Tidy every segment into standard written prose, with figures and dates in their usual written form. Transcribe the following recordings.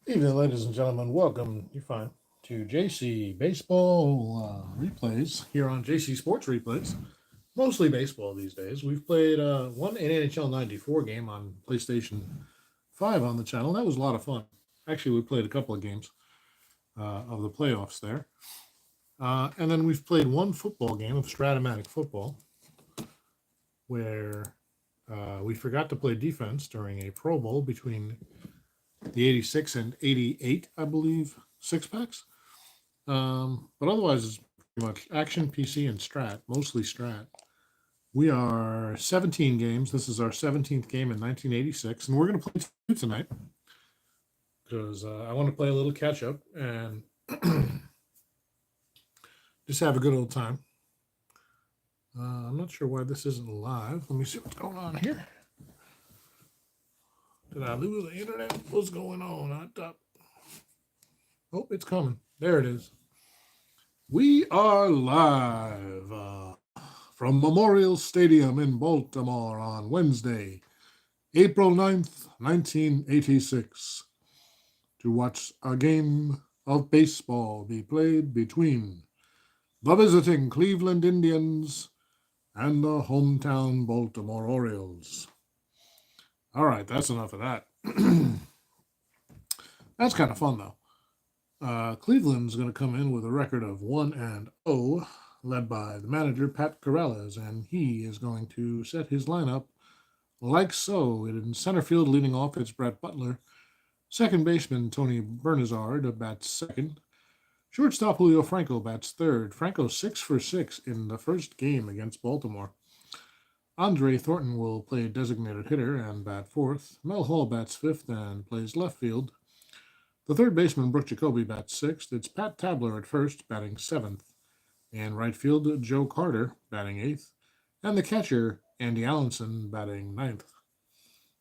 Evening, ladies and gentlemen. Welcome. You're fine to JC Baseball Replays here on JC Sports Replays. Mostly baseball these days. We've played one NHL '94 game on PlayStation 5 on the channel. That was a lot of fun. Actually, we played a couple of games of the playoffs there, and then we've played one football game of Strat-O-Matic football, where we forgot to play defense during a Pro Bowl between the 86 and 88, I believe, six packs. But otherwise, it's pretty much action, PC, and strat, mostly strat. We are 17 games. This is our 17th game in 1986, and we're going to play two tonight because I want to play a little catch up and just have a good old time. I'm not sure why this isn't live. Let me see what's going on here. Did I lose the internet? What's going on? Oh, it's coming. There it is. We are live from Memorial Stadium in Baltimore on Wednesday, April 9th, 1986, to watch a game of baseball be played between the visiting Cleveland Indians and the hometown Baltimore Orioles. All right, that's enough of that. That's kind of fun, though. Cleveland's going to come in with a record of 1-0, led by the manager, Pat Corrales, and he is going to set his lineup like so. In center field, leading off, it's Brett Butler. Second baseman, Tony Bernazard, bats second. Shortstop, Julio Franco, bats third. Franco 6 for 6 in the first game against Baltimore. Andre Thornton will play designated hitter and bat fourth. Mel Hall bats fifth and plays left field. The third baseman, Brooke Jacoby, bats sixth. It's Pat Tabler at first, batting seventh. And right field, Joe Carter, batting eighth. And the catcher, Andy Allenson, batting ninth.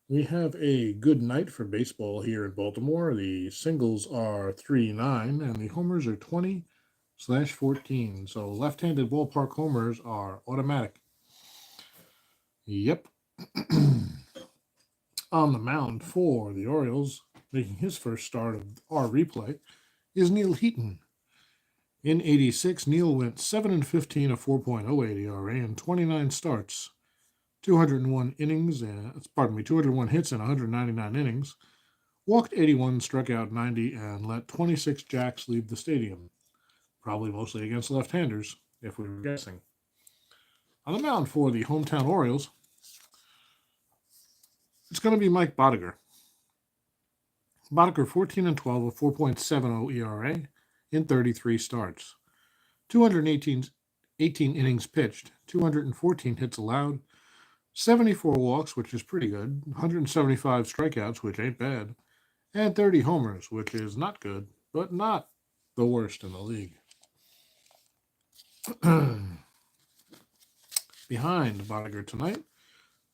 We have a good night for baseball here in Baltimore. The singles are 3-9, and the homers are 20/14. So left-handed ballpark homers are automatic. Yep. On the mound for the Orioles, making his first start of our replay, is Neil Heaton. In 86, Neil went 7-15, a 4.08 ERA, and 29 starts, 201 innings, 201 hits and 199 innings, walked 81, struck out 90, and let 26 jacks leave the stadium, probably mostly against left-handers, if we were guessing. On the mound for the hometown Orioles, it's going to be Mike Bodiger. Bodiger 14-12, a 4.70 ERA in 33 starts. 218 innings pitched, 214 hits allowed, 74 walks, which is pretty good, 175 strikeouts, which ain't bad, and 30 homers, which is not good, but not the worst in the league. Behind Bodiger tonight,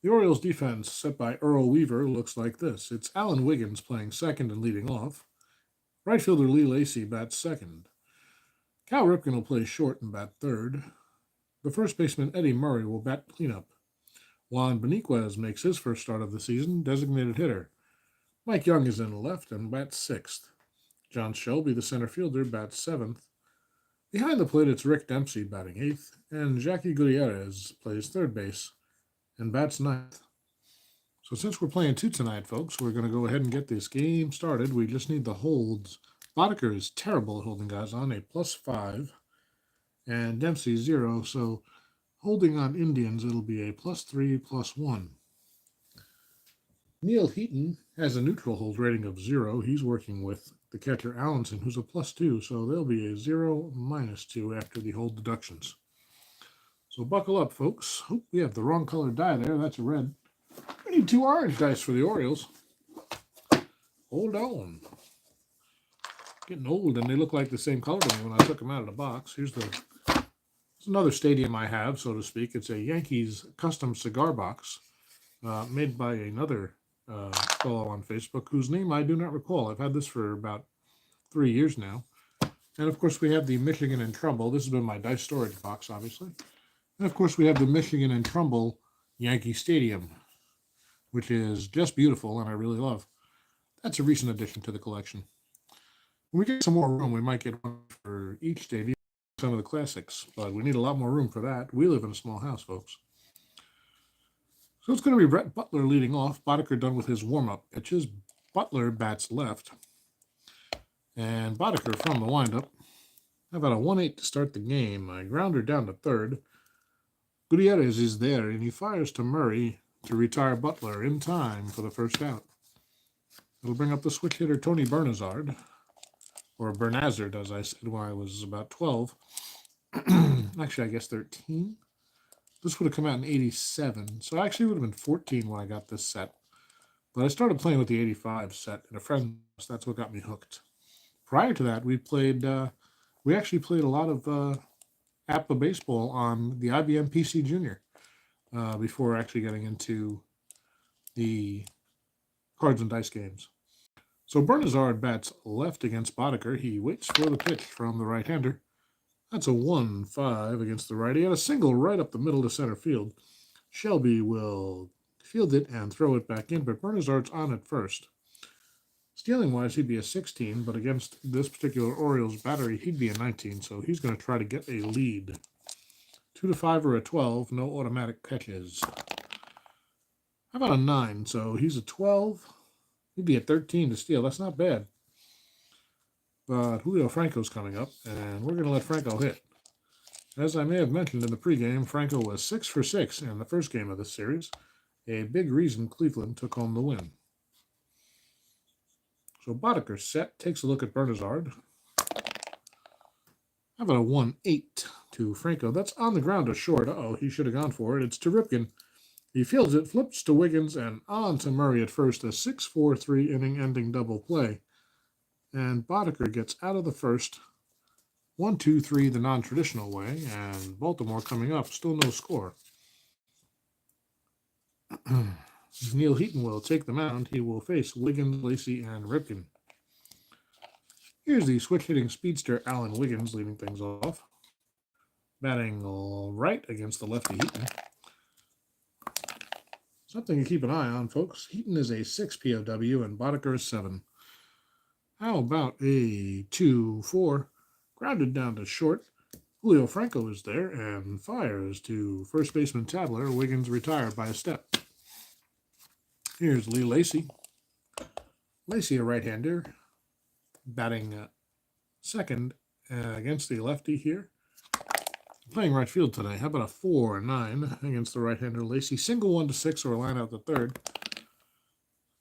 the Orioles' defense, set by Earl Weaver, looks like this. It's Alan Wiggins playing second and leading off. Right fielder Lee Lacy bats second. Cal Ripken will play short and bat third. The first baseman, Eddie Murray, will bat cleanup. Juan Beniquez makes his first start of the season, designated hitter. Mike Young is in left and bats sixth. John Shelby, the center fielder, bats seventh. Behind the plate, it's Rick Dempsey batting eighth, and Jackie Gutierrez plays third base and bats ninth. So since we're playing two tonight, folks, we're going to go ahead and get this game started. We just need the holds. Bodiger is terrible at holding guys on, a +5, and Dempsey 0. So holding on Indians, it'll be a +3, +1. Neil Heaton has a neutral hold rating of 0. He's working with the catcher Allenson, who's a +2. So there'll be a 0, -2 after the hold deductions. So buckle up, folks. Oh, we have the wrong colored die there. That's a red. We need 2 orange dice for the Orioles. Hold on. Getting old, and they look like the same color to me when I took them out of the box. Here's another stadium I have, so to speak. It's a Yankees custom cigar box made by another fellow on Facebook whose name I do not recall. I've had this for about 3 years now. And, of course, we have the Michigan and Trumbull. This has been my dice storage box, obviously. And, of course, we have the Michigan and Trumbull Yankee Stadium, which is just beautiful and I really love. That's a recent addition to the collection. When we get some more room, we might get one for each stadium, some of the classics, but we need a lot more room for that. We live in a small house, folks. So it's going to be Brett Butler leading off. Boddicker done with his warm-up pitches. Butler bats left. And Boddicker from the windup. How about a 1-8 to start the game? A grounder down to third. Gutierrez is there, and he fires to Murray to retire Butler in time for the first out. It'll bring up the switch hitter Tony Bernazard, or Bernazard, as I said when I was about 12. Actually, I guess 13. This would have come out in 87, so I actually would have been 14 when I got this set. But I started playing with the 85 set in a friend's house. That's what got me hooked. Prior to that, we actually played a lot of APBA baseball on the IBM PC Junior before actually getting into the cards and dice games. So Bernazard bats left against Boddicker. He waits for the pitch from the right-hander. That's a 1-5 against the righty. And a single right up the middle to center field. Shelby will field it and throw it back in, but Bernazard's on at first. Stealing-wise, he'd be a 16, but against this particular Orioles battery, he'd be a 19, so he's going to try to get a lead. 2-5 or a 12, no automatic catches. How about a 9? So he's a 12. He'd be a 13 to steal. That's not bad. But Julio Franco's coming up, and we're going to let Franco hit. As I may have mentioned in the pregame, Franco was 6 for 6 in the first game of this series. A big reason Cleveland took home the win. So Boddicker set, takes a look at Bernazard. How about a 1-8 to Franco? That's on the ground to short. Uh-oh, he should have gone for it. It's to Ripken. He fields it, flips to Wiggins, and on to Murray at first. A 6-4-3 inning-ending double play. And Boddicker gets out of the first. 1-2-3 the non-traditional way, and Baltimore coming up. Still no score. Neil Heaton will take the mound. He will face Wiggins, Lacey, and Ripken. Here's the switch-hitting speedster Alan Wiggins leading things off. Batting right against the lefty Heaton. Something to keep an eye on, folks. Heaton is a 6 POW and Boddicker is 7. How about a 2-4? Grounded down to short. Julio Franco is there and fires to first baseman Tabler. Wiggins retired by a step. Here's Lee Lacey. Lacey, a right-hander, batting second against the lefty here. Playing right field today. How about a 4-9 against the right-hander Lacey? Single 1-6 or a line out the third.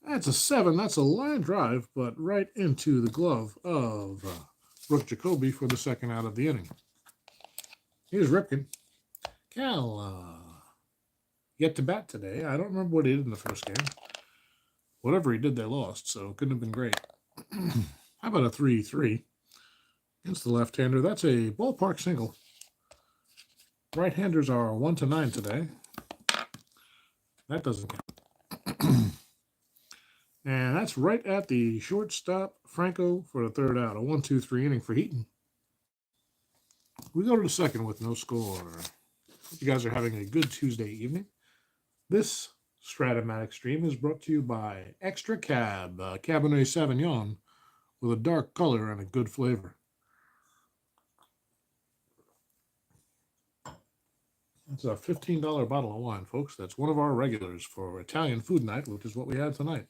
That's a 7. That's a line drive, but right into the glove of Brooke Jacoby for the second out of the inning. Here's Ripken. Cal yet to bat today. I don't remember what he did in the first game. Whatever he did, they lost, so it couldn't have been great. How about a 3-3 against the left-hander? That's a ballpark single. Right-handers are 1-9 today. That doesn't count. And that's right at the shortstop, Franco, for the third out. A 1-2-3 inning for Heaton. We go to the second with no score. Hope you guys are having a good Tuesday evening. This Strat-O-Matic stream is brought to you by Extra Cab, Cabernet Sauvignon with a dark color and a good flavor. That's a $15 bottle of wine, folks. That's one of our regulars for Italian food night, which is what we had tonight.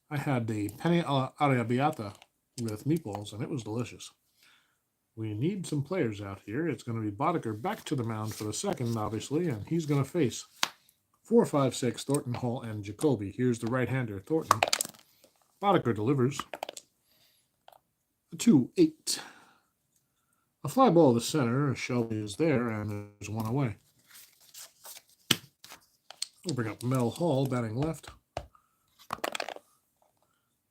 I had the penne arrabbiata with meatballs, and it was delicious. We need some players out here. It's going to be Boddicker back to the mound for the second, obviously, and he's going to face 4-5-6 Thornton, Hall, and Jacoby. Here's the right-hander, Thornton. Boddicker delivers. A 2-8. A fly ball to center. Shelby is there, and there's one away. We'll bring up Mel Hall, batting left.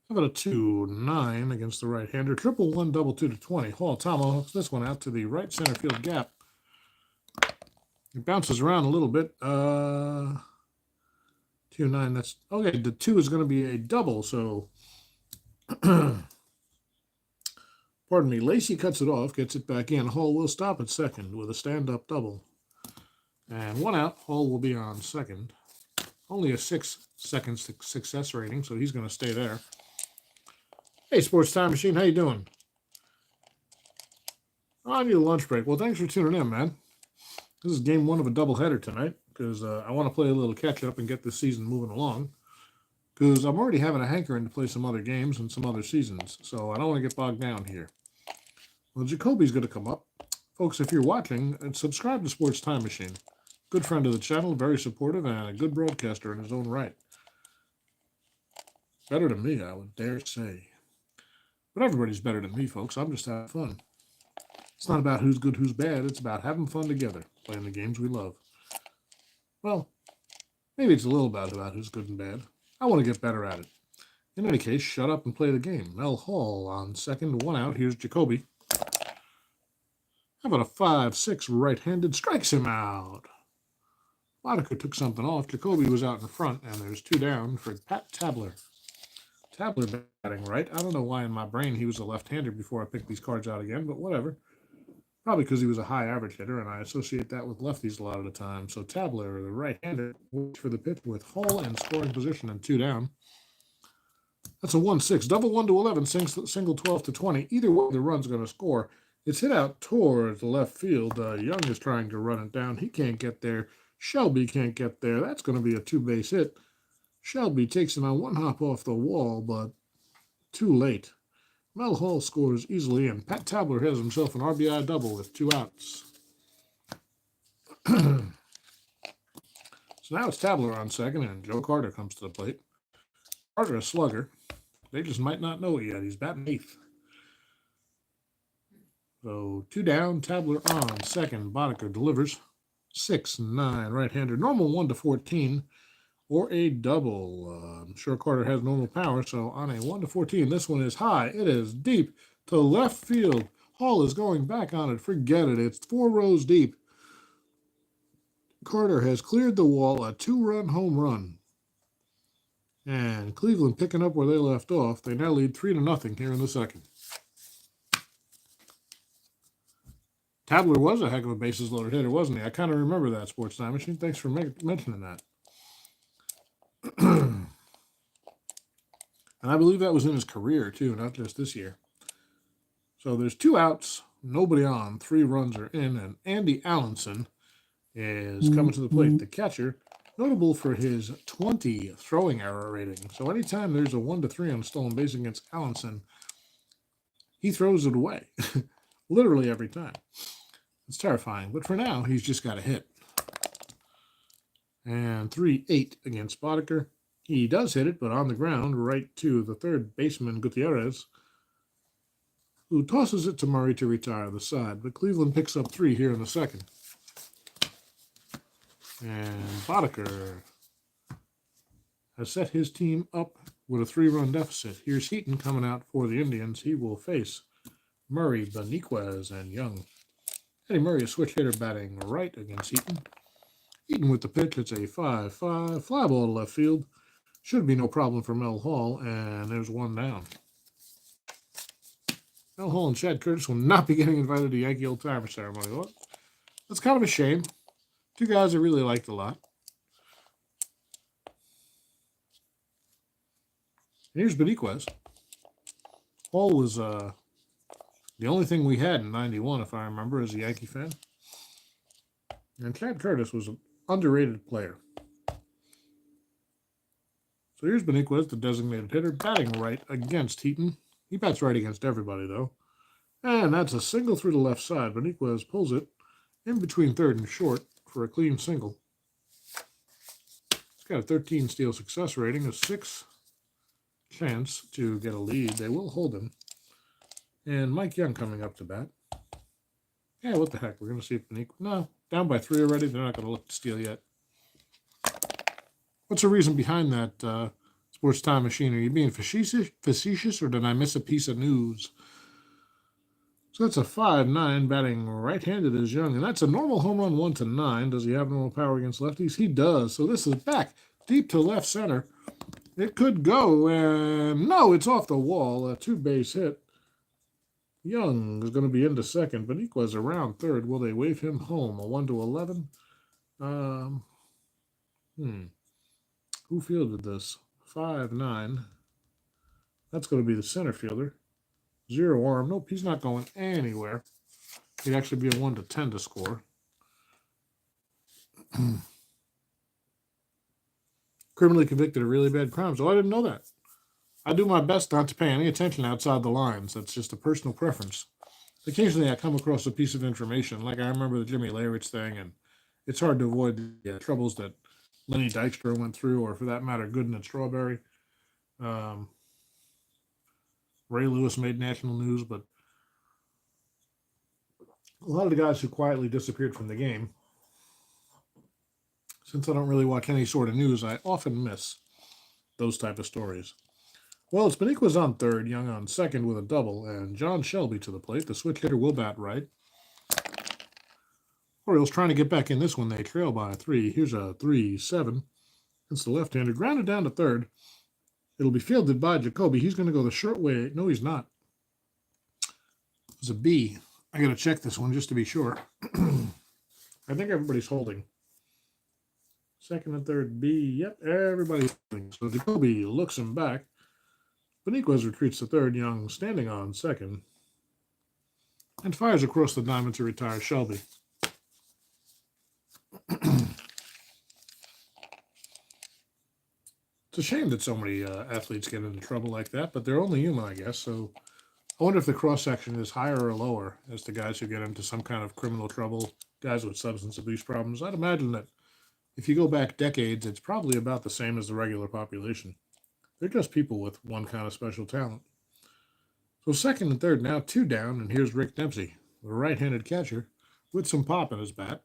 How about a 2-9 against the right-hander? 1-1, 2-2 to 20. Hall tomahawks this one out to the right center field gap. It bounces around a little bit. 2-9, that's... Okay, the 2 is going to be a double, so... Pardon me, Lacey cuts it off, gets it back in. Hall will stop at second with a stand-up double. And one out, Hall will be on second. Only a 6-second success rating, so he's going to stay there. Hey, Sports Time Machine, how you doing? Oh, I need a lunch break. Well, thanks for tuning in, man. This is game one of a doubleheader tonight because I want to play a little catch up and get this season moving along. Because I'm already having a hankering to play some other games and some other seasons, so I don't want to get bogged down here. Well, Jacoby's going to come up. Folks, if you're watching, subscribe to Sports Time Machine. Good friend of the channel, very supportive, and a good broadcaster in his own right. Better than me, I would dare say. But everybody's better than me, folks. I'm just having fun. It's not about who's good, who's bad. It's about having fun together, playing the games we love. Well, maybe it's a little about who's good and bad. I want to get better at it. In any case, shut up and play the game. Mel Hall on second, one out. Here's Jacoby. How about a 5-6 right-handed? Strikes him out. Boddicker took something off. Jacoby was out in front, and there's two down for Pat Tabler. Tabler batting right. I don't know why in my brain he was a left-hander before I picked these cards out again, but whatever. Probably because he was a high average hitter, and I associate that with lefties a lot of the time. So Tabler, the right-hander, waits for the pitch with Hall in scoring position and two down. That's a 1-6. Double 1 to 11, single 12 to 20. Either way, the run's going to score. It's hit out towards the left field. Young is trying to run it down. He can't get there. Shelby can't get there. That's going to be a two-base hit. Shelby takes it on one hop off the wall, but too late. Mel Hall scores easily, and Pat Tabler has himself an RBI double with two outs. So now it's Tabler on second, and Joe Carter comes to the plate. Carter, a slugger. They just might not know it yet. He's batting eighth. So two down, Tabler on second. Boddicker delivers. 6-9 right-hander. Normal 1 to 14 or a double. I'm sure Carter has normal power, so on a 1 to 14, this one is high. It is deep to left field. Hall is going back on it. Forget it. It's 4 rows deep. Carter has cleared the wall, a 2-run home run. And Cleveland picking up where they left off. They now lead 3-0 here in the second. Tabler was a heck of a bases loaded hitter, wasn't he? I kind of remember that, Sports Time Machine. Thanks for mentioning that. And I believe that was in his career, too, not just this year. So there's 2 outs, nobody on, 3 runs are in, and Andy Allenson is coming to the plate. The catcher, notable for his 20 throwing error rating. So anytime there's a 1 to 3 on stolen base against Allenson, he throws it away. Literally every time. It's terrifying. But for now, he's just got a hit. And 3-8 against Boddicker. He does hit it, but on the ground, right to the third baseman, Gutierrez, who tosses it to Murray to retire the side. But Cleveland picks up 3 here in the second. And Boddicker has set his team up with a 3-run deficit. Here's Heaton coming out for the Indians. He will face Murray, Beniquez, and Young. Eddie Murray, a switch hitter, batting right against Heaton. Heaton with the pitch. It's a 5-5 fly ball to left field. Should be no problem for Mel Hall, and there's 1 down. Mel Hall and Chad Curtis will not be getting invited to Yankee Old Timer ceremony. Well, that's kind of a shame. 2 guys I really liked a lot. And here's Beniquez. Hall was the only thing we had in 91, if I remember, as a Yankee fan. And Chad Curtis was an underrated player. So here's Beniquez, the designated hitter, batting right against Heaton. He bats right against everybody, though. And that's a single through the left side. Beniquez pulls it in between third and short for a clean single. He's got a 13 steal success rating, a 6 chance to get a lead. They will hold him. And Mike Young coming up to bat. Yeah, what the heck? We're going to see if Beniquez... No, down by 3 already. They're not going to look to steal yet. What's the reason behind that, Sports Time Machine? Are you being facetious, or did I miss a piece of news? So that's a 5-9, batting right-handed is Young. And that's a normal home run 1 to 9. Does he have normal power against lefties? He does. So this is back deep to left center. It could go, and no, it's off the wall. A 2-base hit. Young is going to be into second. Beniquez around third. Will they wave him home? A 1 to 11? Who fielded this? 5-9. That's going to be the center fielder. 0 arm. Nope, he's not going anywhere. He'd actually be a 1 to 10 to score. Criminally convicted of really bad crimes. Oh, I didn't know that. I do my best not to pay any attention outside the lines. That's just a personal preference. Occasionally I come across a piece of information, like I remember the Jimmy Leyritz thing, and it's hard to avoid the troubles that Lenny Dykstra went through, or for that matter, Gooden and Strawberry. Um, Ray Lewis made national news, but a lot of the guys who quietly disappeared from the game, since I don't really watch any sort of news, I often miss those type of stories. Well, it's Beniquez on third, Young on second with a double, and John Shelby to the plate. The switch hitter will bat right. Orioles trying to get back in this one. They trail by 3. Here's a 3-7. It's the left-hander. Grounded down to third. It'll be fielded by Jacoby. He's going to go the short way. No, he's not. It's a B. I got to check this one just to be sure. I think everybody's holding. Second and third, B. Yep, everybody's holding. So Jacoby looks him back. Beniquez retreats to third. Young standing on second. And fires across the diamond to retire Shelby. It's a shame that so many athletes get into trouble like that, but they're only human, I guess. So I wonder if the cross-section is higher or lower as to guys who get into some kind of criminal trouble, guys with substance abuse problems. I'd imagine that if you go back decades, it's probably about the same as the regular population. They're just people with one kind of special talent. So second and third now, 2 down, and here's Rick Dempsey, the right-handed catcher, with some pop in his bat.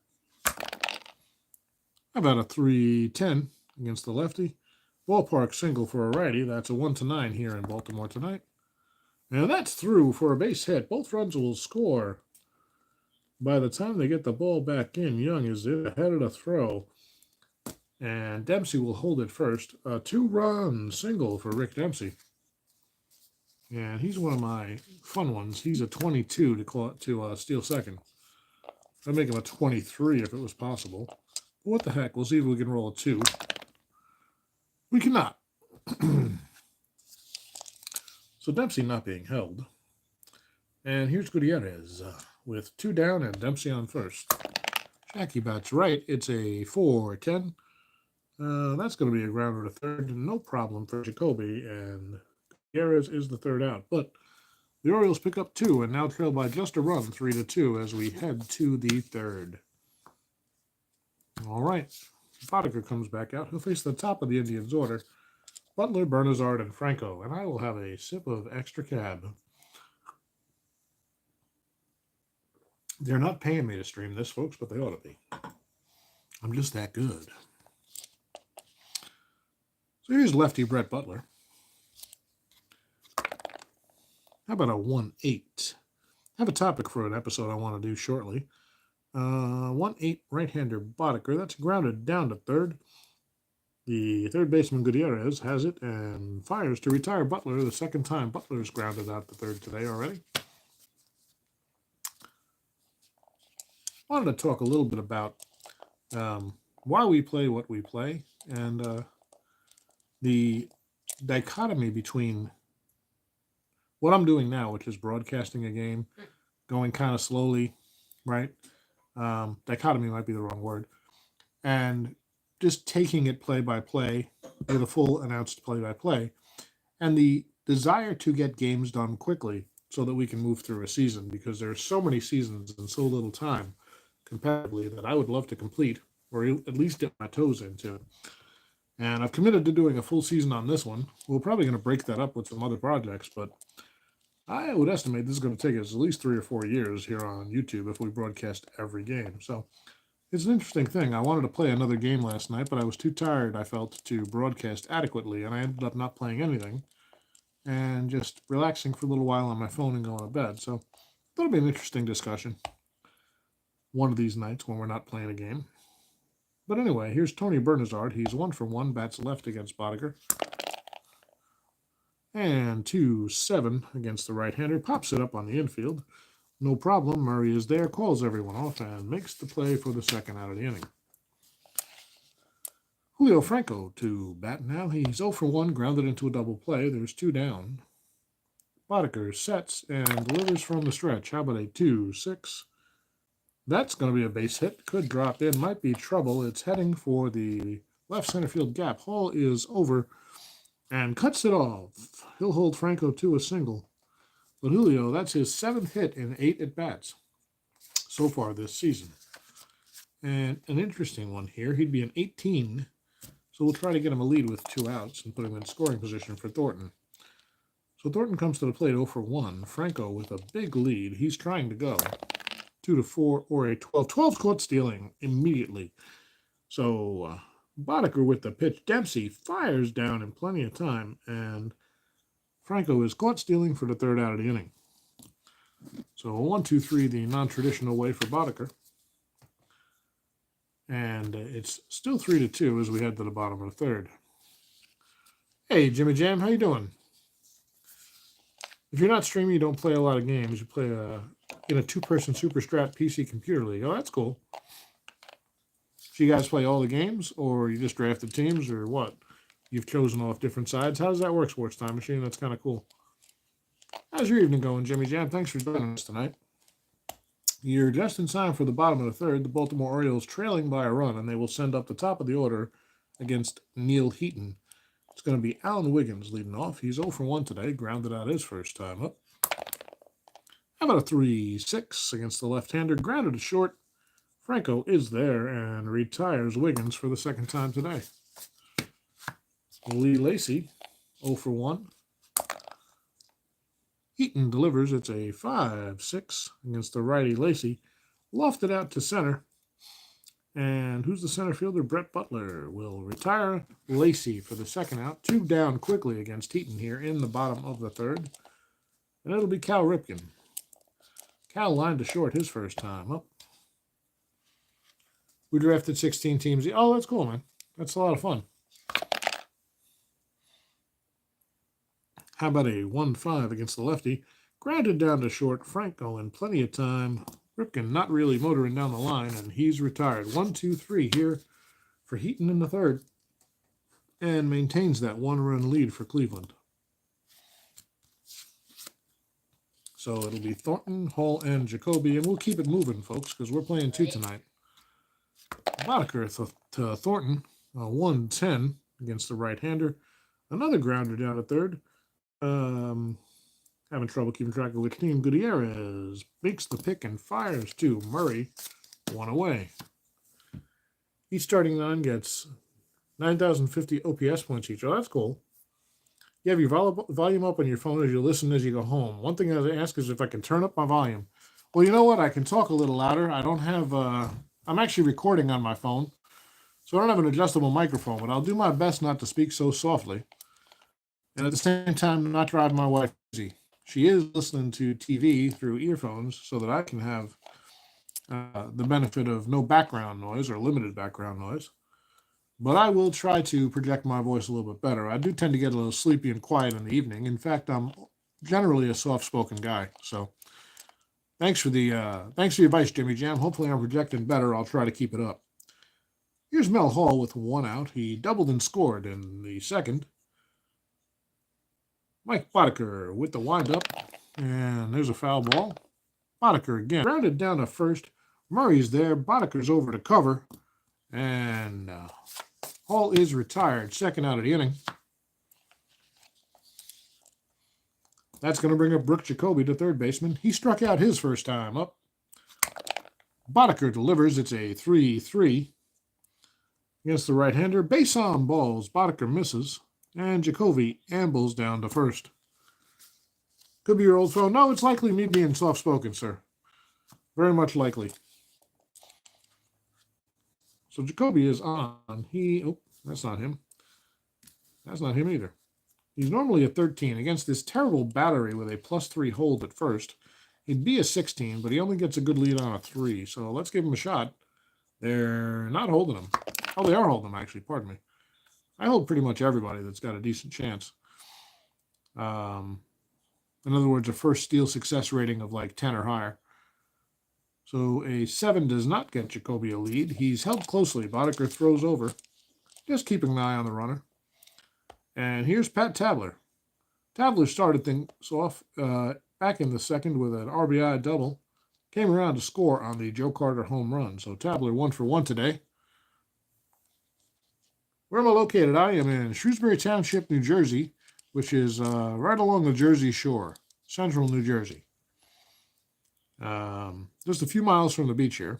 About a 3-10 against the lefty. Ballpark single for a righty. That's a 1 to 9 here in Baltimore tonight. And that's through for a base hit. Both runs will score. By the time they get the ball back in, Young is ahead of the throw. And Dempsey will hold it first. A 2-run single for Rick Dempsey. And he's one of my fun ones. He's a 22 to steal second. I'd make him a 23 if it was possible. But what the heck? We'll see if we can roll a 2. We cannot. So Dempsey not being held. And here's Gutierrez with 2 down and Dempsey on first. Jackie bats right. It's a 4-10. That's going to be a grounder to third. No problem for Jacoby. And Gutierrez is the third out. But the Orioles pick up 2 and now trail by just a run, 3-2, as we head to the third. All right. Boddicker comes back out. He'll face the top of the Indians' order. Butler, Bernazard, and Franco. And I will have a sip of extra cab. They're not paying me to stream this, folks, but they ought to be. I'm just that good. So here's lefty Brett Butler. How about a 1-8? I have a topic for an episode I want to do shortly. 1-8 right-hander Boddicker. That's grounded down to third. The third baseman Gutierrez has it and fires to retire Butler. The second time Butler's grounded out to third today already. Wanted to talk a little bit about why we play what we play and the dichotomy between what I'm doing now, which is broadcasting a game, going kind of slowly, right? Dichotomy might be the wrong word. And just taking it play by play with a full announced play by play. And the desire to get games done quickly so that we can move through a season, because there are so many seasons in so little time comparatively that I would love to complete or at least dip my toes into. And I've committed to doing a full season on this one. We're probably going to break that up with some other projects, but I would estimate this is going to take us at least 3 or 4 years here on YouTube if we broadcast every game. So it's an interesting thing. I wanted to play another game last night, but I was too tired, I felt, to broadcast adequately, and I ended up not playing anything and just relaxing for a little while on my phone and going to bed. So that'll be an interesting discussion one of these nights when we're not playing a game. But anyway, here's Tony Bernazard. He's 1 for 1, bats left against Boddicker. And 2-7 against the right-hander. Pops it up on the infield. No problem. Murray is there, calls everyone off, and makes the play for the second out of the inning. Julio Franco to bat now. He's 0 for 1, grounded into a double play. There's 2 down. Boddicker sets and delivers from the stretch. How about a 2-6? That's going to be a base hit. Could drop in. Might be trouble. It's heading for the left center field gap. Hall is over and cuts it off. He'll hold Franco to a single. But Julio, that's his 7th hit in 8 at-bats so far this season. And an interesting one here. He'd be an 18, so we'll try to get him a lead with 2 outs and put him in scoring position for Thornton. So Thornton comes to the plate 0 for 1. Franco with a big lead. He's trying to go 2-4 or a 12. 12's caught stealing immediately. So Boddicker with the pitch. Dempsey fires down in plenty of time, and Franco is caught stealing for the 3rd out of the inning. So a 1-2-3, the non-traditional way for Boddicker. And it's still 3-2 as we head to the bottom of the 3rd. Hey, Jimmy Jam, how you doing? If you're not streaming, you don't play a lot of games. You play in a 2-person Super Strat PC computer league. Oh, that's cool. So you guys play all the games, or you just drafted teams, or what? You've chosen off different sides. How does that work, Sports Time Machine? That's kind of cool. How's your evening going, Jimmy Jam? Thanks for joining us tonight. You're just in time for the bottom of the 3rd. The Baltimore Orioles trailing by a run, and they will send up the top of the order against Neil Heaton. It's going to be Alan Wiggins leading off. He's 0 for 1 today, grounded out his first time up. How about a 3-6 against the left-hander? Grounded to short. Franco is there and retires Wiggins for the 2nd time today. Lee Lacy, 0 for 1. Heaton delivers. It's a 5-6 against the righty Lacy. Lofted out to center. And who's the center fielder? Brett Butler will retire Lacy for the 2nd out. 2 down quickly against Heaton here in the bottom of the 3rd. And it'll be Cal Ripken. Cal lined to short his first time up. We drafted 16 teams. Oh, that's cool, man. That's a lot of fun. How about a 1-5 against the lefty? Grounded down to short. Franco in plenty of time. Ripken not really motoring down the line, and he's retired. 1-2-3 here for Heaton in the 3rd, and maintains that 1-run lead for Cleveland. So it'll be Thornton, Hall, and Jacoby, and we'll keep it moving, folks, because we're playing 2 tonight. Boddicker to Thornton, 1-10 against the right-hander. Another grounder down to 3rd. Having trouble keeping track of which team. Gutierrez makes the pick and fires to Murray. 1 away. Each starting 9 gets 9,050 OPS points each. Oh, that's cool. You have your volume up on your phone as you listen as you go home. One thing I ask is if I can turn up my volume. Well, you know what? I can talk a little louder. I don't have... I'm actually recording on my phone, so I don't have an adjustable microphone, but I'll do my best not to speak so softly. And at the same time, not drive my wife crazy. She is listening to TV through earphones so that I can have the benefit of no background noise or limited background noise. But I will try to project my voice a little bit better. I do tend to get a little sleepy and quiet in the evening. In fact, I'm generally a soft-spoken guy. So thanks for the advice, Jimmy Jam. Hopefully I'm projecting better. I'll try to keep it up. Here's Mel Hall with 1 out. He doubled and scored in the 2nd. Mike Boddicker with the windup, and there's a foul ball. Boddicker again. Grounded down to 1st. Murray's there. Boddicker's over to cover, and Hall is retired. 2nd out of the inning. That's going to bring up Brooke Jacoby to 3rd baseman. He struck out his first time up. Boddicker delivers. It's a 3-3 against the right-hander. Base on balls. Boddicker misses. And Jacoby ambles down to 1st. Could be your old phone. No, it's likely me being soft-spoken, sir. Very much likely. So Jacoby is on. That's not him. That's not him either. He's normally a 13. Against this terrible battery with a +3 hold at 1st, he'd be a 16, but he only gets a good lead on a 3. So let's give him a shot. They're not holding him. Oh, they are holding him, actually. Pardon me. I hold pretty much everybody that's got a decent chance. In other words, a first steal success rating of like 10 or higher. So a 7 does not get Jacoby a lead. He's held closely. Boddicker throws over. Just keeping an eye on the runner. And here's Pat Tabler. Tabler started things off back in the second with an RBI double. Came around to score on the Joe Carter home run. So Tabler 1 for 1 today. Where am I located? I am in Shrewsbury Township, New Jersey, which is right along the Jersey Shore, central New Jersey. Just a few miles from the beach here.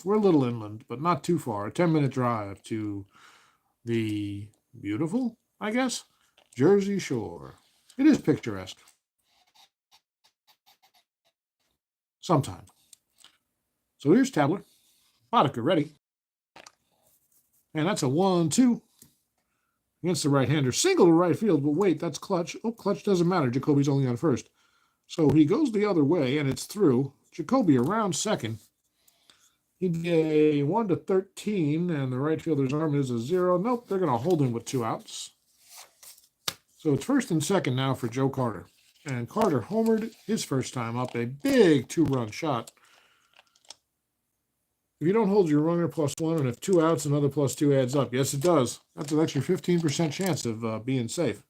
We're a little inland, but not too far. A 10-minute drive to the beautiful, I guess, Jersey Shore. It is picturesque. Sometimes. So here's Tabler. Boddicker ready. And that's a 1-2 against the right-hander. Single to right field, but wait, that's Clutch. Oh, Clutch doesn't matter. Jacoby's only on first. So he goes the other way, and it's through. Jacoby around second. He'd be a 1-13, and the right fielder's arm is a 0. Nope, they're going to hold him with 2 outs. So it's first and second now for Joe Carter. And Carter homered his first time up, a big 2-run shot. If you don't hold your runner +1, and if 2 outs, another +2 adds up. Yes, it does. That's an extra 15% chance of being safe.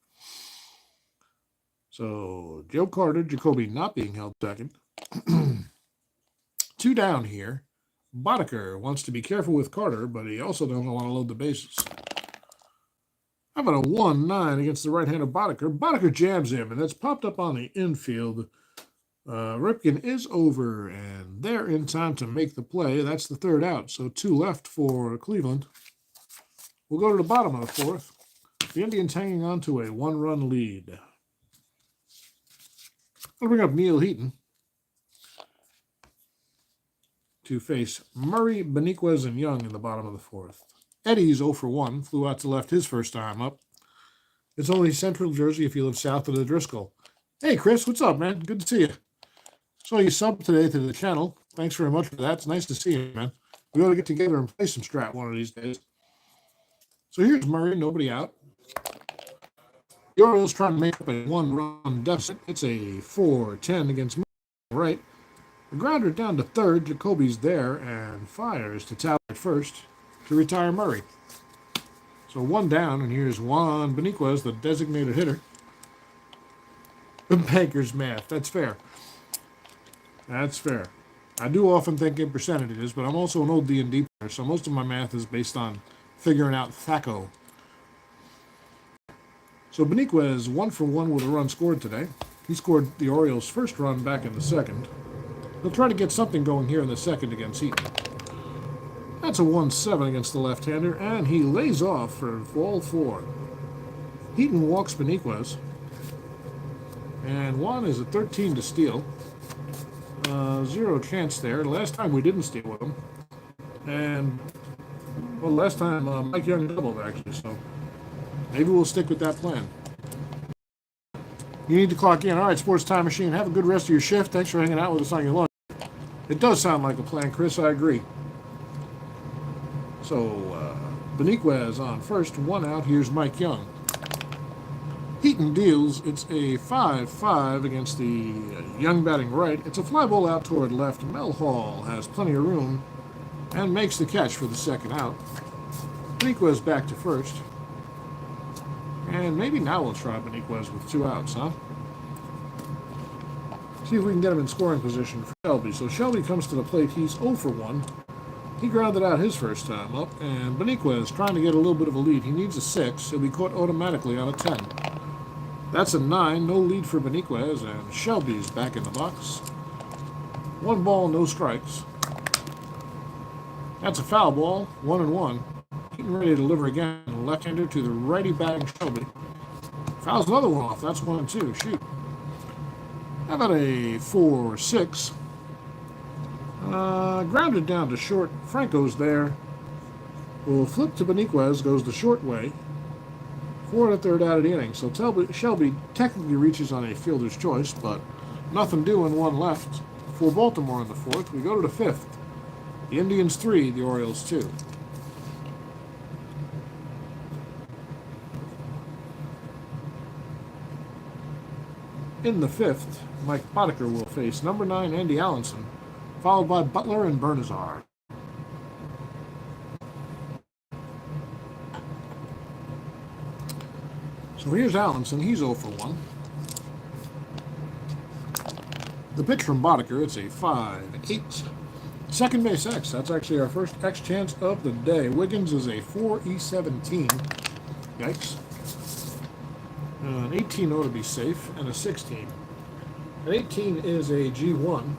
So Joe Carter, Jacoby not being held second. 2 down here. Boddicker wants to be careful with Carter, but he also doesn't want to load the bases. How about a 1-9 against the right-hander Boddicker? Boddicker jams him, and that's popped up on the infield. Ripken is over, and they're in time to make the play. That's the 3rd out, so 2 left for Cleveland. We'll go to the bottom of the 4th. The Indians hanging on to a 1-run lead. I'll bring up Neil Heaton to face Murray, Beniquez, and Young in the bottom of the 4th. Eddie's 0 for 1, flew out to left his first time up. It's only Central Jersey if you live south of the Driscoll. Hey, Chris, what's up, man? Good to see you. Saw you sub today to the channel. Thanks very much for that. It's nice to see you, man. We ought to get together and play some Strat one of these days. So here's Murray, nobody out. The Orioles trying to make up a 1-run deficit. It's a 4-10 against Murray. Right. The grounder down to third. Jacoby's there and fires to Tabler at first to retire Murray. So 1 down, and here's Juan Beniquez, the designated hitter. The banker's math. That's fair. That's fair. I do often think in percentages, but I'm also an old D&D player, so most of my math is based on figuring out THACO. So Beniquez 1 for 1 with a run scored today. He scored the Orioles' first run back in the second. He'll try to get something going here in the second against Heaton. That's a 1-7 against the left-hander, and he lays off for ball 4. Heaton walks Beniquez, and Juan is a 13 to steal. 0 chance there. The last time we didn't steal with him. And, well, last time Mike Young doubled, actually, so maybe we'll stick with that plan. You need to clock in. All right, Sports Time Machine, have a good rest of your shift. Thanks for hanging out with us on your lunch. It does sound like a plan, Chris. I agree. So, Beniquez on first, 1 out. Here's Mike Young. Heaton deals. It's a 5-5 against the Young batting right. It's a fly ball out toward left. Mel Hall has plenty of room and makes the catch for the 2nd out. Beniquez back to first. And maybe now we'll try Beniquez with 2 outs, huh? See if we can get him in scoring position for Shelby. So Shelby comes to the plate. He's 0 for 1. He grounded out his first time up. And Beniquez trying to get a little bit of a lead. He needs a 6. He'll be caught automatically on a 10. That's a 9. No lead for Beniquez. And Shelby's back in the box. 1 ball, no strikes. That's a foul ball. 1-1. Getting ready to deliver again. Left-hander to the righty batting Shelby. Fouls another one off. That's 1-2. Shoot. How about a 4-6? Grounded down to short. Franco's there. Will flip to Beniquez. Goes the short way. 4 1/3 out of the inning. So Shelby technically reaches on a fielder's choice, but nothing doing. 1 left for Baltimore in the 4th. We go to the 5th. The Indians 3, the Orioles 2. In the 5th, Mike Boddicker will face number 9, Andy Allenson, followed by Butler and Bernazar. So here's Allenson. He's 0 for 1. The pitch from Boddicker, it's a 5-8. Second base X, that's actually our first X chance of the day. Wiggins is a 4E17. Yikes. An 18 ought to be safe, and a 16. An 18 is a G1,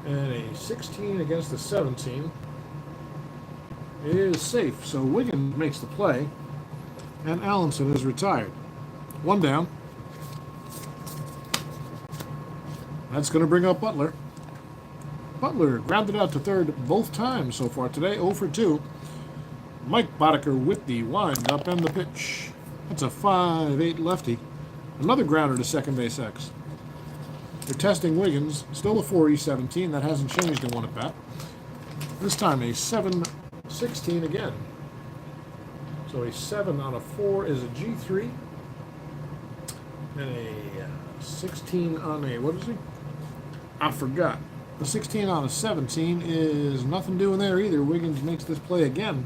and a 16 against the 17 is safe. So Wiggins makes the play, and Allenson is retired. One down. That's going to bring up Butler. Butler grounded out to third both times so far today, 0 for 2. Mike Boddicker with the wind-up and the pitch. That's a 5-8 lefty. Another grounder to second base X. They're testing Wiggins, still a 4E17. That hasn't changed in one at bat. This time a 7-16 again. So a 7 on a 4 is a G3. And a 16 on a, what is he? I forgot. The 16 on a 17 is nothing doing there either. Wiggins makes this play again.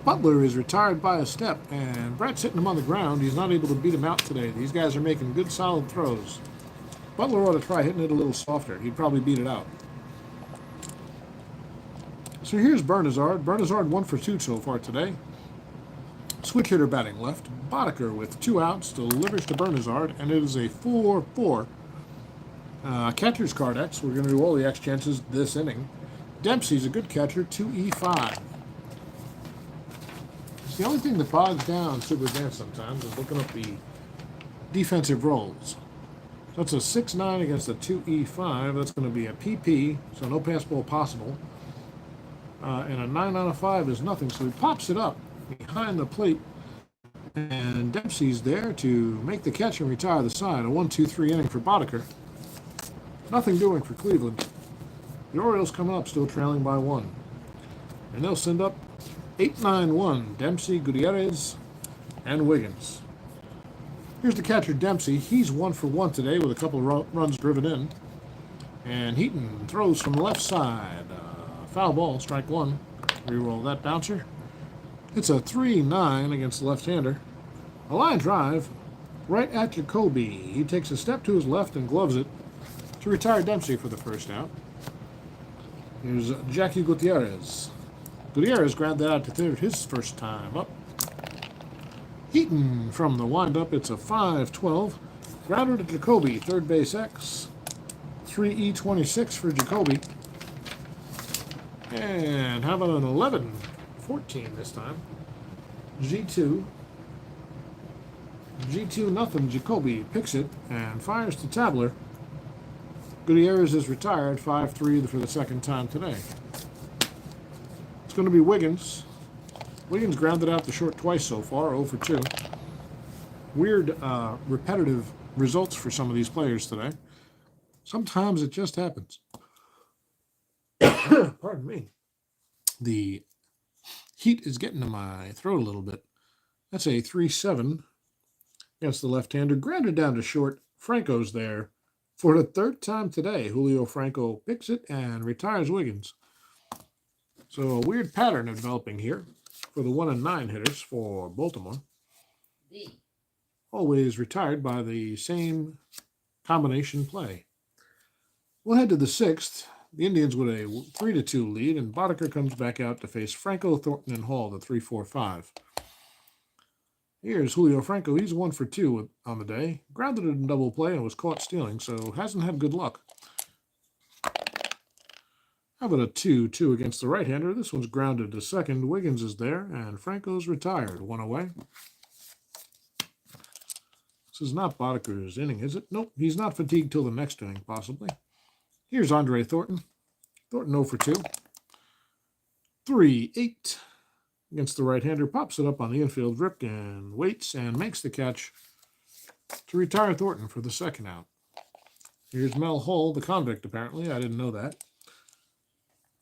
Butler is retired by a step, and Brett's hitting him on the ground. He's not able to beat him out today. These guys are making good, solid throws. Butler ought to try hitting it a little softer. He'd probably beat it out. So here's Bernazard. Bernazard 1 for 2 so far today. Switch hitter batting left. Boddicker with 2 outs delivers to Bernazard, and it is a 4-4. Catcher's card X. We're going to do all the X chances this inning. Dempsey's a good catcher, 2E5. The only thing that bogs down Super Advanced sometimes is looking up the defensive roles. So it's a 6-9 against a 2E5. That's going to be a PP, so no pass ball possible. And a 9 on a 5 is nothing, so he pops it up behind the plate. And Dempsey's there to make the catch and retire the side. A 1-2-3 inning for Boddicker. Nothing doing for Cleveland. The Orioles coming up still trailing by 1. And they'll send up 8-9-1, Dempsey, Gutierrez, and Wiggins. Here's the catcher, Dempsey. He's 1 for 1 today with a couple of runs driven in. And Heaton throws from the left side. Foul ball, strike 1. Reroll that bouncer. It's a 3-9 against the left-hander. A line drive right at Jacoby. He takes a step to his left and gloves it to retire Dempsey for the first out. Here's Jackie Gutierrez. Gutierrez grabbed that out to third his first time up. Heaton from the windup. It's a 5-12. Grounder to Jacoby, third base X. 3E26 for Jacoby. And how about an 11-14 this time? G2. G2 nothing. Jacoby picks it and fires to Tabler. Gutierrez is retired, 5-3 for the second time today. It's going to be Wiggins. Wiggins grounded out the short twice so far, 0 for 2. Weird, repetitive results for some of these players today. Sometimes it just happens. Pardon me. The heat is getting to my throat a little bit. That's a 3-7 against the left-hander. Grounded down to short. Franco's there for the third time today. Julio Franco picks it and retires Wiggins. So a weird pattern developing here for the 1-9 hitters for Baltimore. Always retired by the same combination play. We'll head to the 6th. The Indians with a 3-2 lead, and Boddicker comes back out to face Franco, Thornton, and Hall, the 3-4-5. Here's Julio Franco. He's 1 for 2 on the day. Grounded it in double play and was caught stealing, so hasn't had good luck. How about a 2-2 against the right-hander? This one's grounded to second. Wiggins is there, and Franco's retired. 1 away. This is not Boddicker's inning, is it? Nope, he's not fatigued till the next inning, possibly. Here's Andre Thornton. Thornton 0 for 2. 3-8 against the right-hander. Pops it up on the infield. Ripken waits and makes the catch to retire Thornton for the second out. Here's Mel Hull, the convict, apparently. I didn't know that.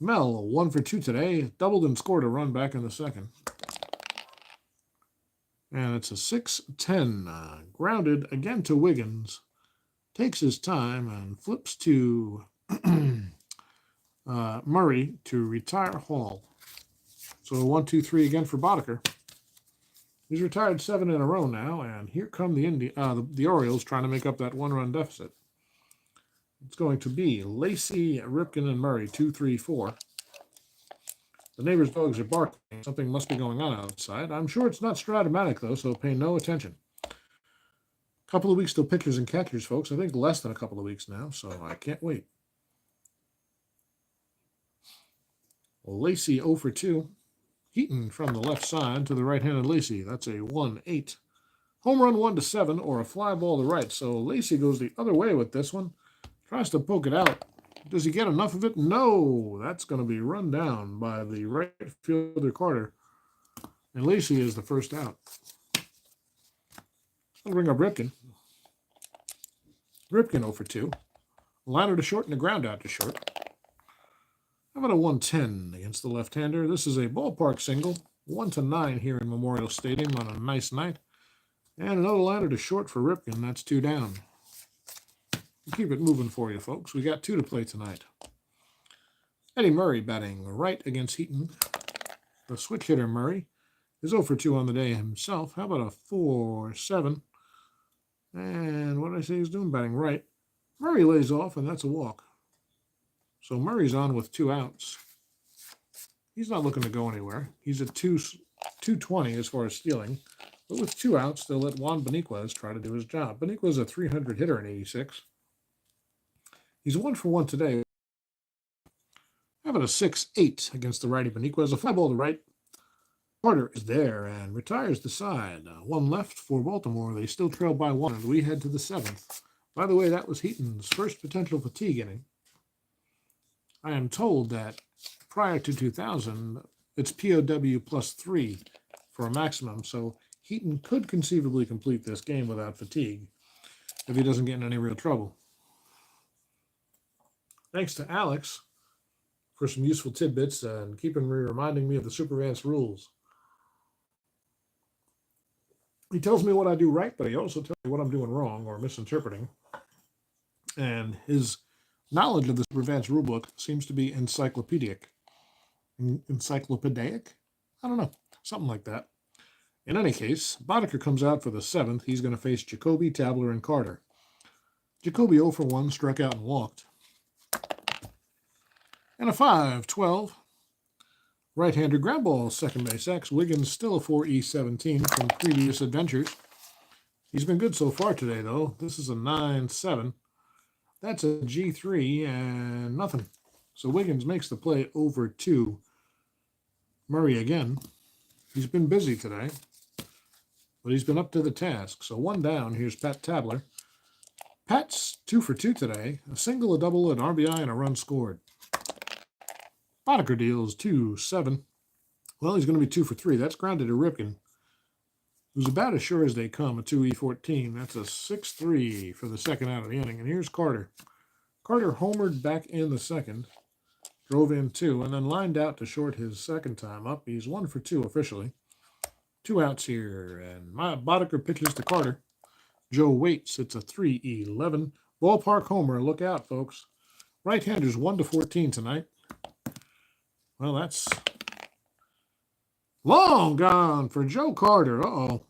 Mel, 1 for 2 today. Doubled and scored a run back in the second. And it's a 6-10. Grounded again to Wiggins. Takes his time and flips to Murray to retire Hall. So 1-2-3 again for Boddicker. He's retired 7 in a row now, and here come the Orioles trying to make up that 1-run deficit. It's going to be Lacey, Ripken, and Murray, 2, 3, 4. The neighbor's dogs are barking. Something must be going on outside. I'm sure it's not Strat-O-Matic, though, so pay no attention. A couple of weeks till pitchers and catchers, folks. I think less than a couple of weeks now, so I can't wait. Lacey 0 for 2. Heaton from the left side to the right-handed Lacey. That's a 1-8. Home run 1-7 or a fly ball to right. So Lacey goes the other way with this one. Tries to poke it out. Does he get enough of it? No. That's going to be run down by the right fielder Carter. And Lacey is the first out. I'll bring up Ripken. Ripken 0 for 2. Liner to short and a ground out to short. How about a 110 against the left-hander? This is a ballpark single. 1-9 here in Memorial Stadium on a nice night. And another liner to short for Ripken. That's 2 down. We'll keep it moving for you, folks. We got 2 to play tonight. Eddie Murray batting right against Heaton. The switch hitter Murray is 0 for 2 on the day himself. How about a 4-7? And what did I say he's doing? Batting right. Murray lays off, and that's a walk. So Murray's on with 2 outs. He's not looking to go anywhere. He's at 220 as far as stealing. But with 2 outs, they'll let Juan Beniquez try to do his job. Beniquez is a 300 hitter in 86. He's 1 for 1 today. How about a 6-8 against the righty Beniquez? A fly ball to right. Carter is there and retires the side. 1 left for Baltimore. They still trail by 1, and we head to the 7th. By the way, that was Heaton's first potential fatigue inning. I am told that prior to 2000, it's POW +3 for a maximum, so Heaton could conceivably complete this game without fatigue if he doesn't get in any real trouble. Thanks to Alex for some useful tidbits and reminding me of the Super Advanced rules. He tells me what I do right, but he also tells me what I'm doing wrong or misinterpreting. And his knowledge of the Super Advanced rulebook seems to be encyclopedic. Encyclopedic? I don't know. Something like that. In any case, Boddicker comes out for the 7th. He's going to face Jacoby, Tabler, and Carter. Jacoby 0 for 1, struck out and walked. And a 5-12. Right-hander ground ball, second base X. Wiggins still a 4E17 from previous adventures. He's been good so far today, though. This is a 9-7. That's a G3 and nothing. So Wiggins makes the play over 2. Murray again. He's been busy today, but he's been up to the task. So 1 down. Here's Pat Tabler. Pat's 2 for 2 today. A single, a double, an RBI, and a run scored. Boddicker deals 2-7. Well, he's going to be 2 for 3. That's grounded to Ripken, who's about as sure as they come, a 2E14. That's a 6-3 for the second out of the inning. And here's Carter. Carter homered back in the second, drove in 2, and then lined out to short his second time up. He's 1 for 2 officially. 2 outs here, and Boddicker pitches to Carter. Joe waits. It's a 3-11. Ballpark homer. Look out, folks. Right-handers 1-14 tonight. Well, that's long gone for Joe Carter. Uh-oh.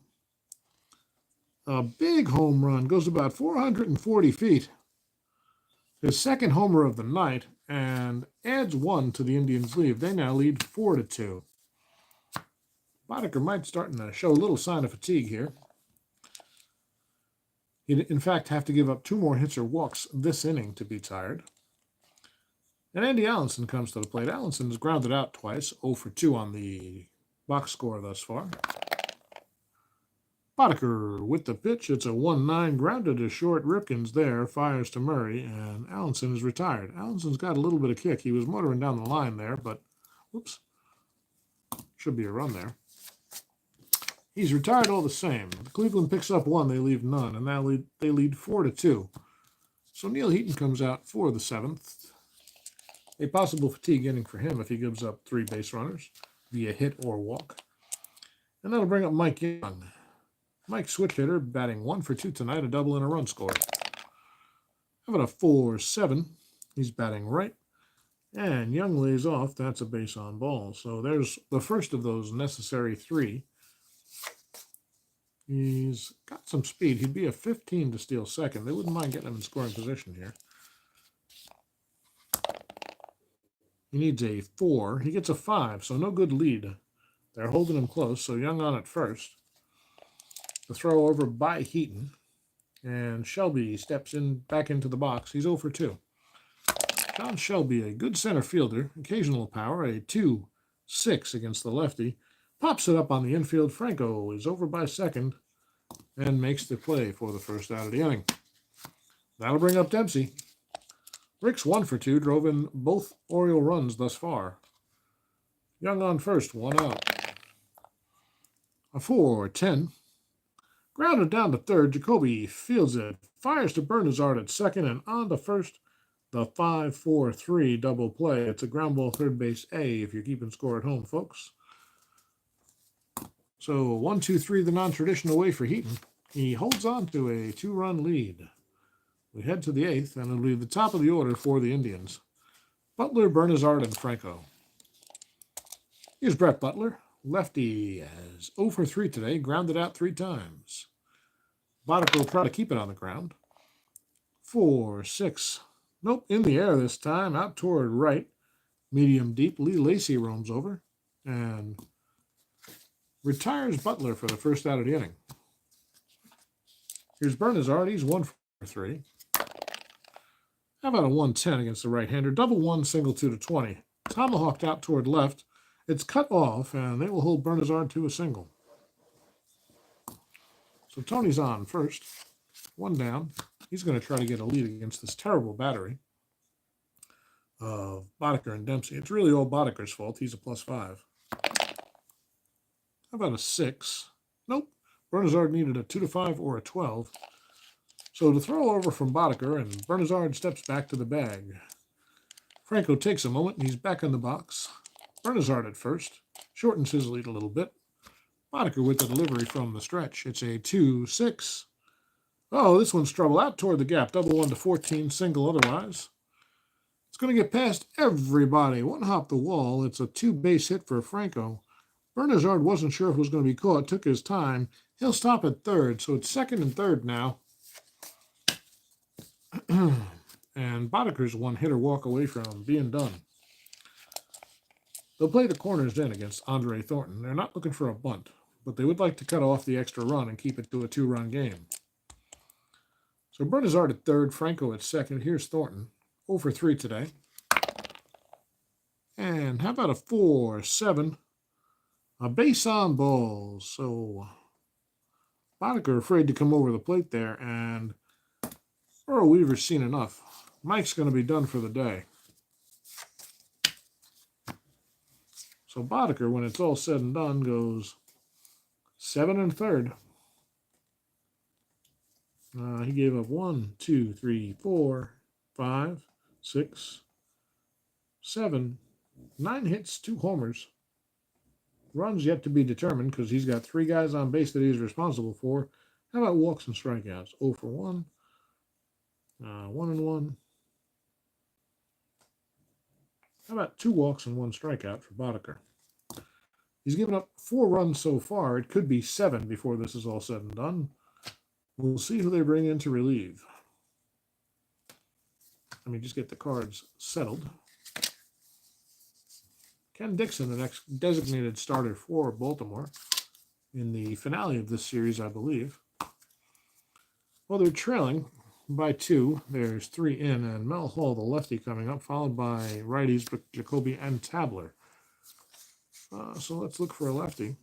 A big home run. Goes about 440 feet. His second homer of the night and adds 1 to the Indians' lead. They now lead 4-2. Boddicker might start to show a little sign of fatigue here. He'd, in fact, have to give up 2 more hits or walks this inning to be tired. And Andy Allenson comes to the plate. Allenson is grounded out twice, 0 for 2 on the box score thus far. Boddicker with the pitch. It's a 1-9, grounded to short. Ripken's there, fires to Murray, and Allenson is retired. Allenson's got a little bit of kick. He was motoring down the line there, but whoops, should be a run there. He's retired all the same. Cleveland picks up 1, they leave none, and now they lead 4-2. So Neil Heaton comes out for the 7th. A possible fatigue inning for him if he gives up 3 base runners via hit or walk. And that'll bring up Mike Young. Mike switch hitter, batting 1 for 2 tonight, a double and a run scored. How about a 4-7? He's batting right. And Young lays off. That's a base on ball. So there's the first of those necessary 3. He's got some speed. He'd be a 15 to steal second. They wouldn't mind getting him in scoring position here. He needs a 4. He gets a 5, so no good lead. They're holding him close, so Young on at first. The throw over by Heaton. And Shelby steps in back into the box. He's 0 for 2. John Shelby, a good center fielder, occasional power, a 2-6 against the lefty. Pops it up on the infield. Franco is over by second and makes the play for the first out of the inning. That'll bring up Dempsey. Rick's 1 for 2, drove in both Oriole runs thus far. Young on first, 1 out. A 4-10. Grounded down to third. Jacoby fields it. Fires to Bernazard at second and on to first. The 5-4-3 double play. It's a ground ball third base A if you're keeping score at home, folks. So 1-2-3 the non-traditional way for Heaton. He holds on to a 2-run lead. We head to the 8th, and it'll be the top of the order for the Indians. Butler, Bernazard, and Franco. Here's Brett Butler. Lefty has 0 for 3 today, grounded out 3 times. Boddicker will try to keep it on the ground. 4-6. Nope, in the air this time, out toward right. Medium deep. Lee Lacy roams over and retires Butler for the first out of the inning. Here's Bernazard. He's 1 for 3. How about a 110 against the right-hander? Double 1, single 2 to 20. Tomahawked out toward left. It's cut off, and they will hold Bernazard to a single. So Tony's on first. 1 down. He's going to try to get a lead against this terrible battery of Boddicker and Dempsey. It's really all Boddicker's fault. He's a +5. How about a 6? Nope. Bernazard needed a 2-5 or a 12. So the throw over from Boddicker, and Bernazard steps back to the bag. Franco takes a moment, and he's back in the box. Bernazard at first. Shortens his lead a little bit. Boddicker with the delivery from the stretch. It's a 2-6. Oh, this one's trouble. Out toward the gap. Double 1 to 14, single otherwise. It's going to get past everybody. 1 hop the wall. It's a 2-base hit for Franco. Bernazard wasn't sure if it was going to be caught. Took his time. He'll stop at third, so it's second and third now. And Boddicker's 1 hitter walk away from being done. They'll play the corners in against Andre Thornton. They're not looking for a bunt, but they would like to cut off the extra run and keep it to a 2-run game. So Bernazard at third, Franco at second. Here's Thornton, 0 for 3 today. And how about a 4-7? A base on balls. So Boddicker afraid to come over the plate there, and Earl Weaver's seen enough. Mike's going to be done for the day. So Boddicker, when it's all said and done, goes 7 and third. He gave up 1, 2, 3, 4, 5, 6, 7, 9 hits, 2 homers. Runs yet to be determined because he's got 3 guys on base that he's responsible for. How about walks and strikeouts? 0 for 1, 1 and 1. How about 2 walks and 1 strikeout for Boddicker? He's given up 4 runs so far. It could be 7 before this is all said and done. We'll see who they bring in to relieve. Let me just get the cards settled. Ken Dixon, the next designated starter for Baltimore in the finale of this series, I believe. Well, they're trailing by 2. There's 3 in, and Mel Hall, the lefty, coming up, followed by righties Jacoby and Tabler. So let's look for a lefty,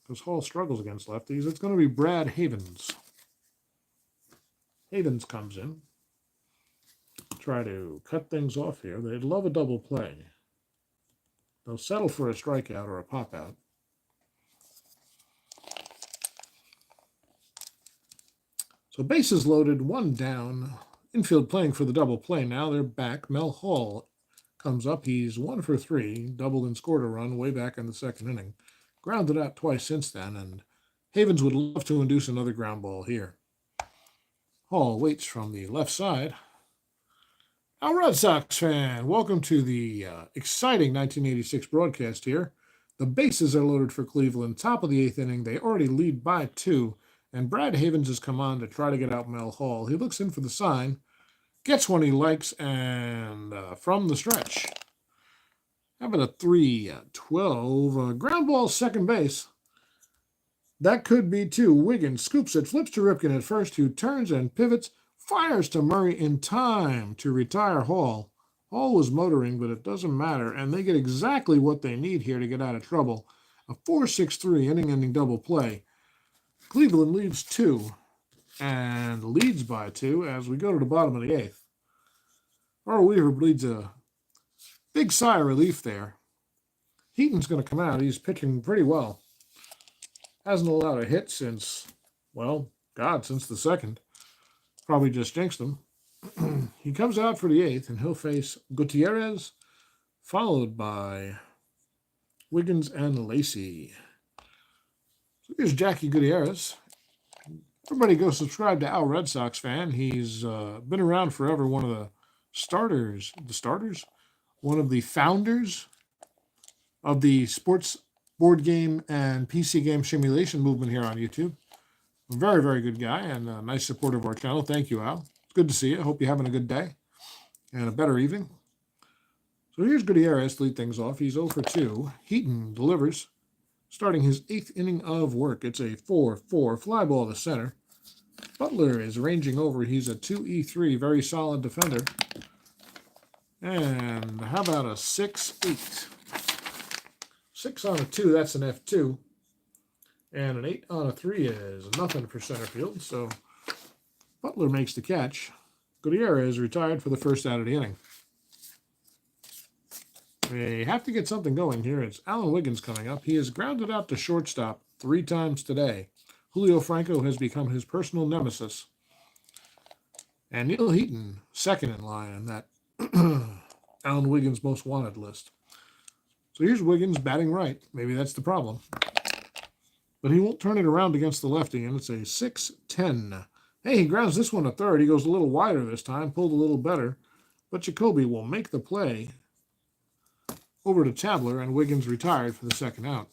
because Hall struggles against lefties. It's going to be Brad Havens. Havens comes in. Try to cut things off here. They'd love a double play. They'll settle for a strikeout or a pop-out. So bases loaded, 1 down. Infield playing for the double play now. They're back. Mel Hall comes up. He's 1 for 3. Doubled and scored a run way back in the second inning. Grounded out twice since then, and Havens would love to induce another ground ball here. Hall waits from the left side. Now, Red Sox fan, welcome to the exciting 1986 broadcast here. The bases are loaded for Cleveland. Top of the 8th inning. They already lead by 2. And Brad Havens has come on to try to get out Mel Hall. He looks in for the sign. Gets one he likes, and from the stretch. How about a 3-12? Ground ball, second base. That could be two. Wiggins scoops it, flips to Ripken at first, who turns and pivots, fires to Murray in time to retire Hall. Hall was motoring, but it doesn't matter, and they get exactly what they need here to get out of trouble. A 4-6-3 inning-ending double play. Cleveland leads 2 and leads by 2 as we go to the bottom of the 8th. Earl Weaver bleeds a big sigh of relief there. Heaton's going to come out. He's pitching pretty well. Hasn't allowed a hit since, well, God, since the second. Probably just jinxed him. He comes out for the 8th, and he'll face Gutierrez, followed by Wiggins and Lacey. So here's Jackie Gutierrez. Everybody go subscribe to Al Red Sox Fan. He's been around forever, one of the starters. One of the founders of the sports board game and PC game simulation movement here on YouTube. A very, very good guy and a nice supporter of our channel. Thank you, Al. It's good to see you. Hope you're having a good day and a better evening. So here's Gutierrez to lead things off. He's 0 for 2. Heaton delivers, starting his 8th inning of work. It's a 4-4 fly ball to center. Butler is ranging over. He's a 2-3, very solid defender. And how about a 6-8? 6 on a 2, that's an F2. And an 8 on a 3 is nothing for center field. So Butler makes the catch. Gutierrez retired for the first out of the inning. They have to get something going here. It's Alan Wiggins coming up. He has grounded out to shortstop 3 times today. Julio Franco has become his personal nemesis. And Neil Heaton, second in line on that Alan Wiggins most wanted list. So here's Wiggins batting right. Maybe that's the problem. But he won't turn it around against the lefty, and it's a 6-10. Hey, he grounds this one to third. He goes a little wider this time, pulled a little better. But Jacoby will make the play over to Tabler, and Wiggins retired for the second out.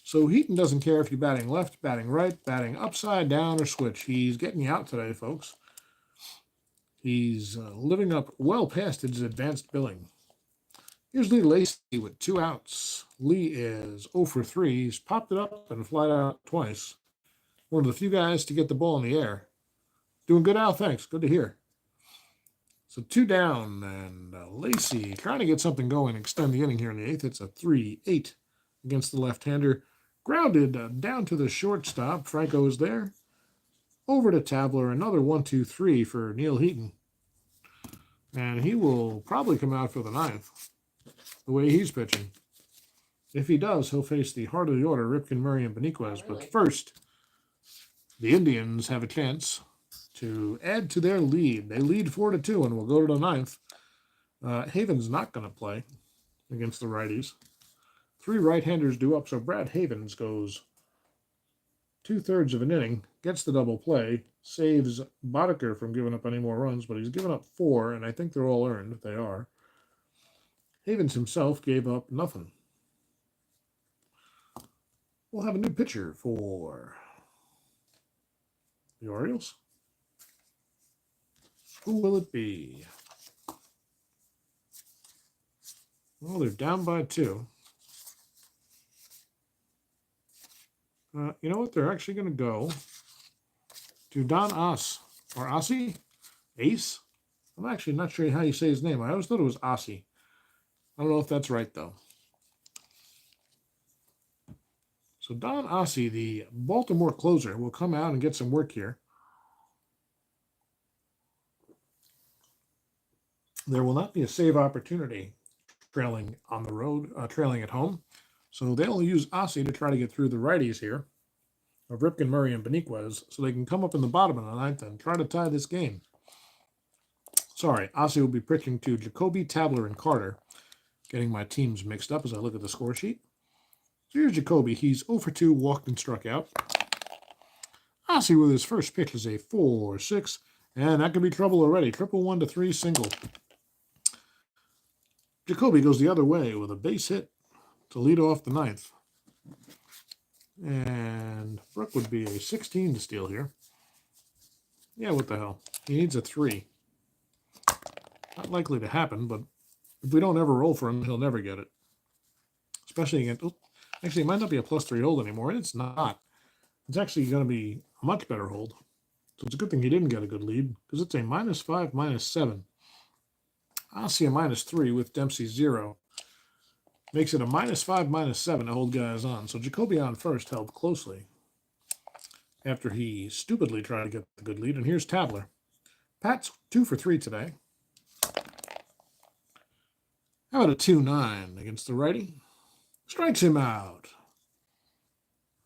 So Heaton doesn't care if you're batting left, batting right, batting upside down, or switch. He's getting you out today, folks. He's living up well past his advanced billing. Here's Lee Lacey with 2 outs. Lee is 0 for 3. He's popped it up and flied out twice. One of the few guys to get the ball in the air. Doing good, Al. Thanks. Good to hear. So 2 down, and Lacey trying to get something going, extend the inning here in the 8th. It's a 3-8 against the left-hander. Grounded down to the shortstop. Franco is there. Over to Tabler. Another 1-2-3 for Neil Heaton. And he will probably come out for the 9th. The way he's pitching. If he does, he'll face the heart of the order, Ripken, Murray, and Beniquez. But first, the Indians have a chance to add to their lead. They lead 4-2 and will go to the 9th. Haven's not going to play against the righties. 3 right-handers due up, so Brad Havens goes 2/3 of an inning, gets the double play, saves Boddicker from giving up any more runs, but he's given up 4, and I think they're all earned. They are. Havens himself gave up nothing. We'll have a new pitcher for the Orioles. Who will it be? Well, they're down by 2. You know what? They're actually going to go to Don Oss, or Ossie? Ace? I'm actually not sure how you say his name. I always thought it was Ossie. I don't know if that's right, though. So Don Ossie, the Baltimore closer, will come out and get some work here. There will not be a save opportunity trailing on the road, trailing at home. So they'll use Ossie to try to get through the righties here of Ripken, Murray, and Beniquez so they can come up in the bottom of the 9th and try to tie this game. Sorry, Ossie will be pitching to Jacoby, Tabler, and Carter. Getting my teams mixed up as I look at the score sheet. So here's Jacoby. He's 0 for 2, walked and struck out. Ossie with his first pitch is a 4-6, and that could be trouble already. Triple 1-3 single. Jacoby goes the other way with a base hit to lead off the 9th. And Brooke would be a 16 to steal here. Yeah, what the hell? He needs a 3. Not likely to happen, but if we don't ever roll for him, he'll never get it. Especially against... Oh, actually, it might not be a +3 hold anymore. It's not. It's actually going to be a much better hold. So it's a good thing he didn't get a good lead, because it's a -5, -7. I'll see a -3 with Dempsey 0. Makes it a -5, -7 to hold guys on. So Jacoby on first held closely after he stupidly tried to get the good lead. And here's Tabler. Pat's 2 for 3 today. How about a 2-9 against the righty? Strikes him out.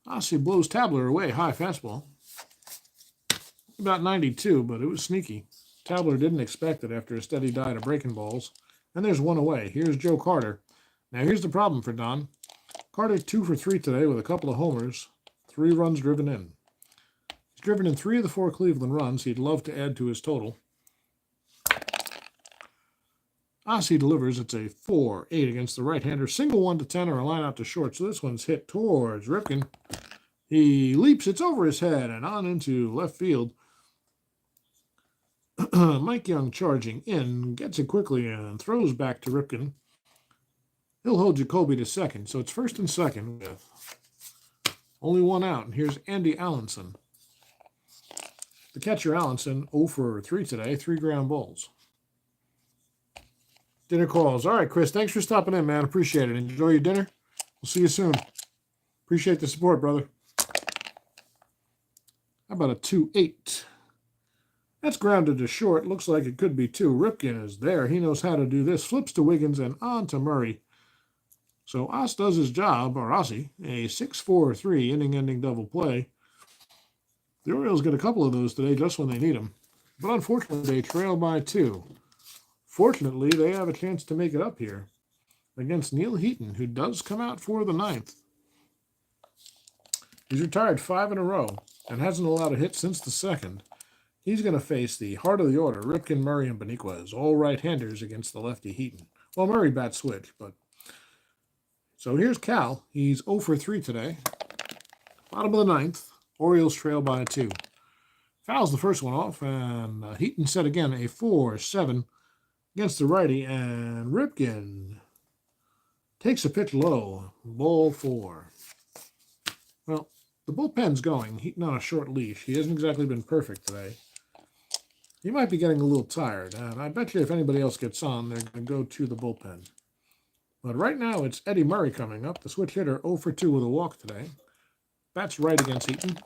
Ossie blows Tabler away. High fastball. About 92, but it was sneaky. Tabler didn't expect it after a steady diet of breaking balls. And there's one away. Here's Joe Carter. Now here's the problem for Don. Carter 2 for 3 today with a couple of homers. 3 runs driven in. He's driven in 3 of the 4 Cleveland runs. He'd love to add to his total. Ossie delivers. It's a 4-8 against the right-hander. Single 1 to 10 or a line out to short. So this one's hit towards Ripken. He leaps. It's over his head and on into left field. Mike Young charging in. Gets it quickly and throws back to Ripken. He'll hold Jacoby to second. So it's first and second with only 1 out. And here's Andy Allenson. The catcher Allenson 0 for 3 today. 3 ground balls. Dinner calls. All right, Chris, thanks for stopping in, man. Appreciate it. Enjoy your dinner. We'll see you soon. Appreciate the support, brother. How about a 2-8? That's grounded to short. Looks like it could be 2. Ripken is there. He knows how to do this. Flips to Wiggins and on to Murray. So Oss does his job, or Ossie, a 6-4-3 inning-ending double play. The Orioles get a couple of those today just when they need them. But unfortunately, they trail by 2. Fortunately, they have a chance to make it up here against Neil Heaton, who does come out for the 9th. He's retired 5 in a row and hasn't allowed a hit since the 2nd. He's going to face the heart of the order, Ripken, Murray, and Beniquez, all right-handers against the lefty Heaton. Well, Murray bats switch, but... So here's Cal. He's 0 for 3 today. Bottom of the 9th. Orioles trail by 2. Fouls the first one off, and Heaton set again a 4-7 against the righty, and Ripken takes a pitch low. Ball 4. Well, the bullpen's going. Heaton on a short leash. He hasn't exactly been perfect today. He might be getting a little tired, and I bet you if anybody else gets on, they're going to go to the bullpen. But right now, it's Eddie Murray coming up, the switch hitter, 0 for 2 with a walk today. Bats right against Heaton.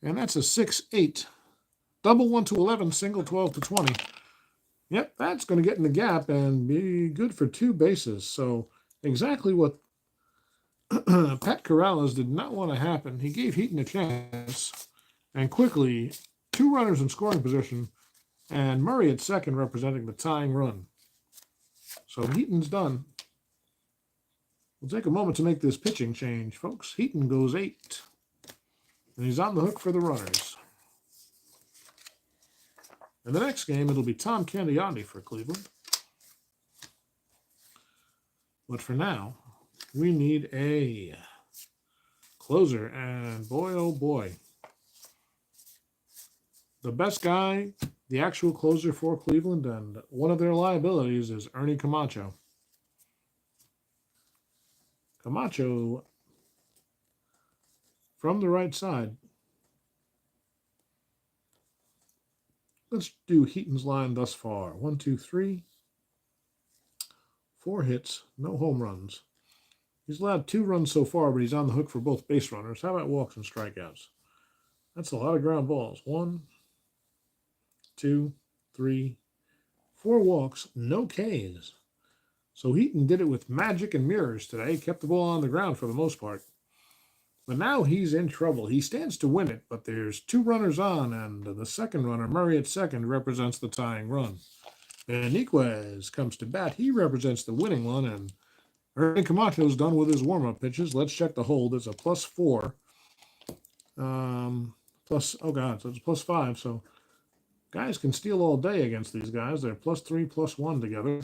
And that's a 6-8. Double 1 to 11, single 12 to 20. Yep, that's going to get in the gap and be good for 2 bases. So exactly what Pat Corrales did not want to happen. He gave Heaton a chance, and quickly 2 runners in scoring position, and Murray at second representing the tying run. So Heaton's done. We'll take a moment to make this pitching change, folks. Heaton goes 8, and he's on the hook for the runners. In the next game, it'll be Tom Candiotti for Cleveland. But for now, we need a closer, and boy, oh boy. The best guy, the actual closer for Cleveland, and one of their liabilities is Ernie Camacho. Camacho from the right side. Let's do Heaton's line thus far. 1, 2, 3. 4 hits, no home runs. He's allowed 2 runs so far, but he's on the hook for both base runners. How about walks and strikeouts? That's a lot of ground balls. 1, 2, 3, 4 walks, no Ks. So Heaton did it with magic and mirrors today. Kept the ball on the ground for the most part. But now he's in trouble. He stands to win it, but there's 2 runners on, and the second runner, Murray at second, represents the tying run. Beniquez comes to bat. He represents the winning one, and Ernie Camacho's done with his warm-up pitches. Let's check the hold. It's a +4. So it's +5. So guys can steal all day against these guys. They're +3, +1 together.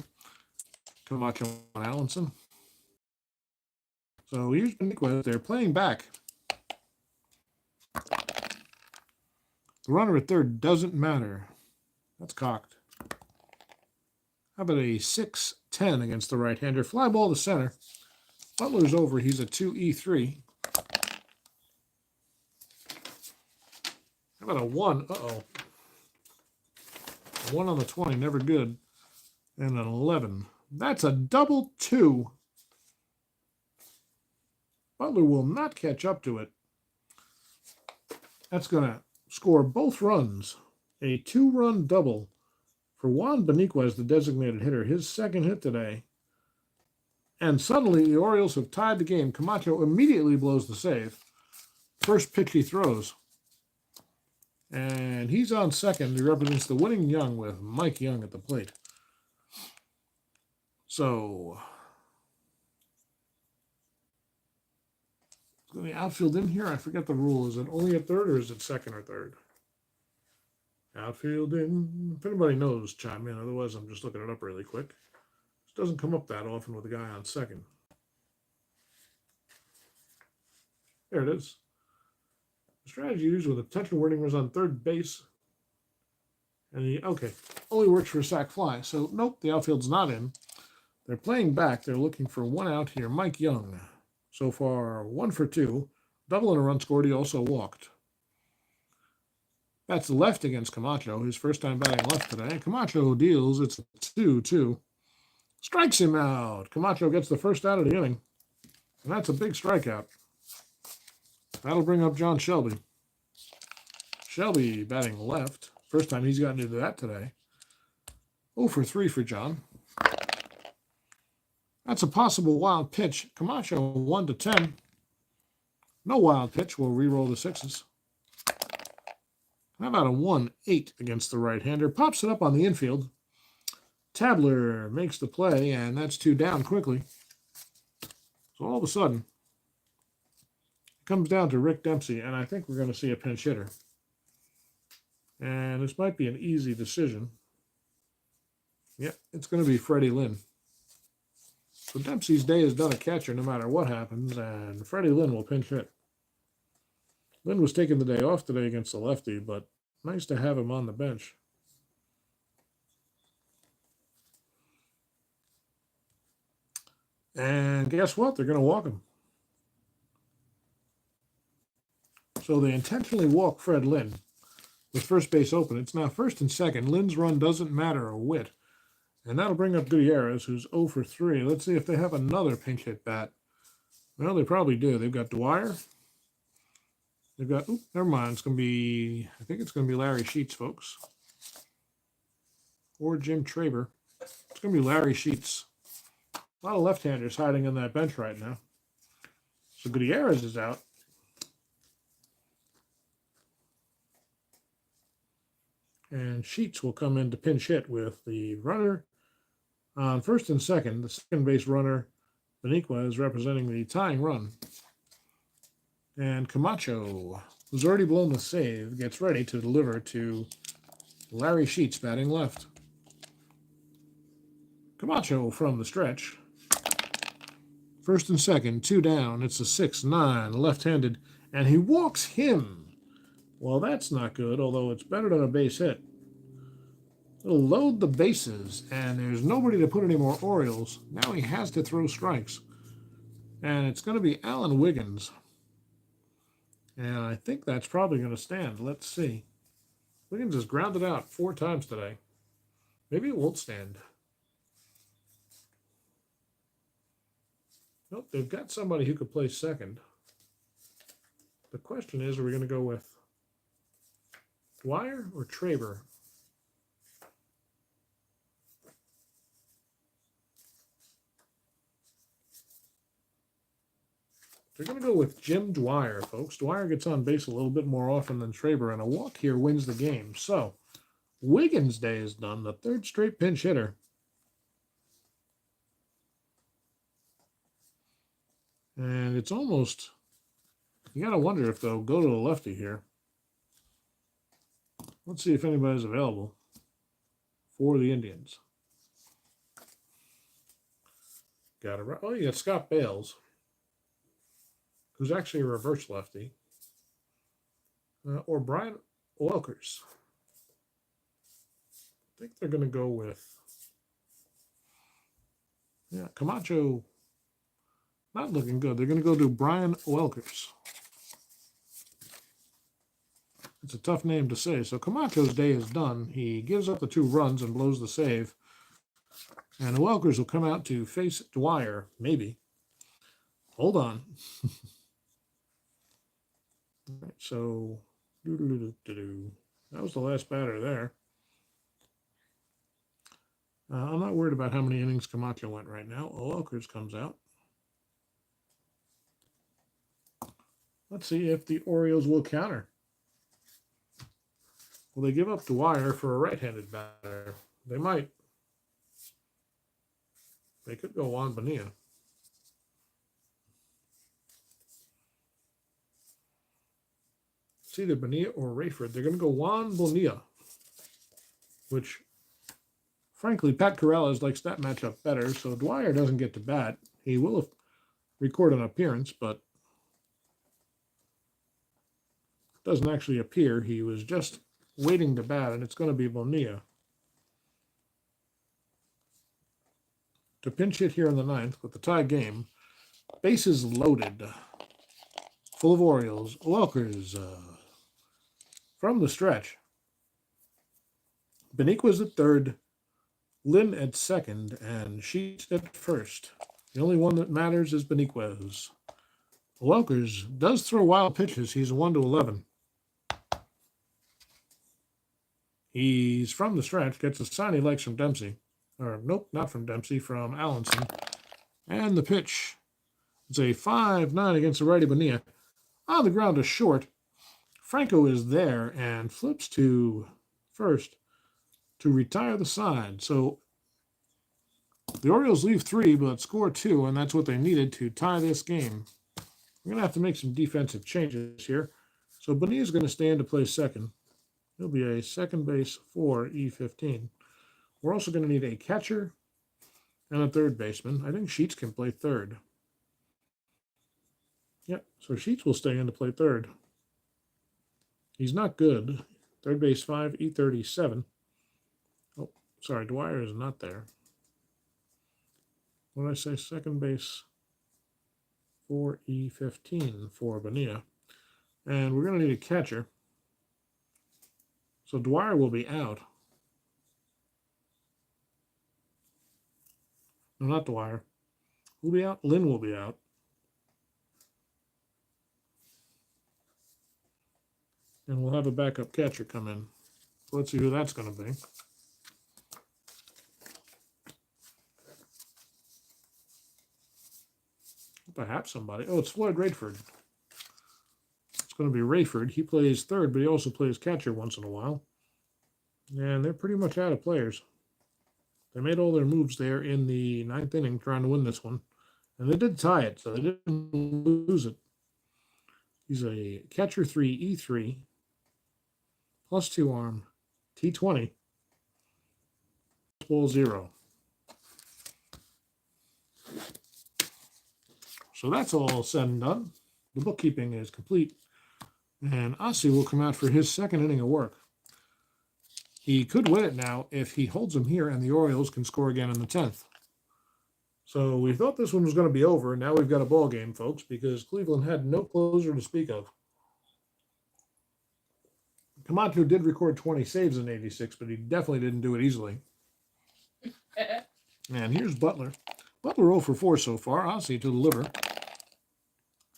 Camacho and Allenson. So here's Beniquez. They're playing back. The runner at third doesn't matter. That's cocked. How about a 6-10 against the right-hander? Fly ball to center. Butler's over. He's a 2-E-3. How about a 1? Uh-oh. 1 on the 20, never good. And an 11. That's a double 2. Butler will not catch up to it. That's going to score both runs. A 2-run double for Juan Beniquez, the designated hitter, his second hit today. And suddenly the Orioles have tied the game. Camacho immediately blows the save. First pitch he throws. And he's on second. He represents the winning Young with Mike Young at the plate. So, is the outfield in here? I forget the rule. Is it only at third or is it second or third? Outfield in. If anybody knows, chime in. Otherwise, I'm just looking it up really quick. It doesn't come up that often with a guy on second. There it is. The strategy used with attention wording was on third base. And okay, only works for a sac fly. So, nope, the outfield's not in. They're playing back. They're looking for 1 out here. Mike Young, so far 1 for 2. Double and a run scored. He also walked. That's left against Camacho. His first time batting left today. Camacho deals. It's 2-2. Strikes him out. Camacho gets the first out of the inning. And that's a big strikeout. That'll bring up John Shelby. Shelby batting left. First time he's gotten into that today. 0 for 3 for John. That's a possible wild pitch. Camacho 1-10. No wild pitch. We'll re-roll the 6s. How about a 1-8 against the right-hander? Pops it up on the infield. Tabler makes the play, and that's 2 down quickly. So all of a sudden, it comes down to Rick Dempsey, and I think we're going to see a pinch hitter. And this might be an easy decision. Yep, it's going to be Freddie Lynn. So Dempsey's day is done at catcher no matter what happens, and Freddie Lynn will pinch hit. Lynn was taking the day off today against the lefty, but nice to have him on the bench. And guess what? They're going to walk him. So they intentionally walk Fred Lynn with first base open. It's now first and second. Lynn's run doesn't matter a whit. And that'll bring up Gutierrez, who's 0 for 3. Let's see if they have another pinch hit bat. Well, they probably do. They've got Dwyer. They've got, never mind. It's going to be, I think it's going to be Larry Sheets, folks. Or Jim Traber. It's going to be Larry Sheets. A lot of left-handers hiding on that bench right now. So Gutierrez is out. And Sheets will come in to pinch hit with the runner on first and second. The second base runner, Beniquez, representing the tying run. And Camacho, who's already blown the save, gets ready to deliver to Larry Sheets batting left. Camacho from the stretch. First and second, 2 down. It's a 6-9, left-handed, and he walks him. Well, that's not good, although it's better than a base hit. It'll load the bases, and there's nobody to put any more Orioles. Now he has to throw strikes. And it's going to be Alan Wiggins. And I think that's probably going to stand. Let's see. Wiggins has grounded out 4 times today. Maybe it won't stand. Nope, they've got somebody who could play second. The question is, are we going to go with Dwyer or Traber? They're going to go with Jim Dwyer, folks. Dwyer gets on base a little bit more often than Traber, and a walk here wins the game. So, Wiggins' day is done, the 3rd straight pinch hitter. And it's almost, you got to wonder if they'll go to the lefty here. Let's see if anybody's available for the Indians. Got it. Oh, you got Scott Bales, who's actually a reverse lefty, or Brian Welkers. I think they're going to go with Yeah, Camacho not looking good. They're going to go to Brian Welkers. It's a tough name to say. So Camacho's day is done. He gives up the 2 runs and blows the save. And the Welkers will come out to face Dwyer, maybe. Hold on. All right, so that was the last batter there. I'm not worried about how many innings Camacho went right now. Welkers comes out. Let's see if the Orioles will counter. Will they give up Dwyer for a right-handed batter? They might. They could go Juan Bonilla. It's either Bonilla or Rayford. They're going to go Juan Bonilla, which, frankly, Pat Corrales likes that matchup better, so Dwyer doesn't get to bat. He will record an appearance, but doesn't actually appear. He was just waiting to bat, and it's going to be Bonilla. To pinch hit here in the 9th with the tie game. Bases loaded. Full of Orioles. Welkers from the stretch. Beniquez at 3rd. Lynn at 2nd. And Sheets at 1st. The only one that matters is Beniquez. Welkers does throw wild pitches. He's a 1-11. He's from the stretch. Gets a sign he likes from Dempsey. Or, nope, not from Dempsey, from Allenson. And the pitch. It's a 5-9 against the righty Bonilla. On the ground to short. Franco is there and flips to first to retire the side. So the Orioles leave 3 but score 2, and that's what they needed to tie this game. We're going to have to make some defensive changes here. So Bonilla's going to stand to play second. He'll be a second base for E15. We're also going to need a catcher and a third baseman. I think Sheets can play third. Yep, so Sheets will stay in to play third. He's not good. Third base 5, E37. Oh, sorry, Dwyer is not there. What did I say? Second base 4, E15 for Bonilla. And we're going to need a catcher. So Dwyer will be out. No, not Dwyer. Who'll be out? Lynn will be out. And we'll have a backup catcher come in. So let's see who that's going to be. Perhaps somebody. Oh, it's Floyd Rayford. It's going to be Rayford. He plays third, but he also plays catcher once in a while. And they're pretty much out of players. They made all their moves there in the 9th inning trying to win this one. And they did tie it, so they didn't lose it. He's a catcher 3, E3, plus 2 arm, T20, ball 0. So that's all said and done. The bookkeeping is complete. And Ossie will come out for his 2nd inning of work. He could win it now if he holds him here and the Orioles can score again in the 10th. So we thought this one was going to be over. Now we've got a ball game, folks, because Cleveland had no closer to speak of. Camacho did record 20 saves in 86, but he definitely didn't do it easily. And here's Butler. Butler 0 for 4 so far. Ossie to deliver.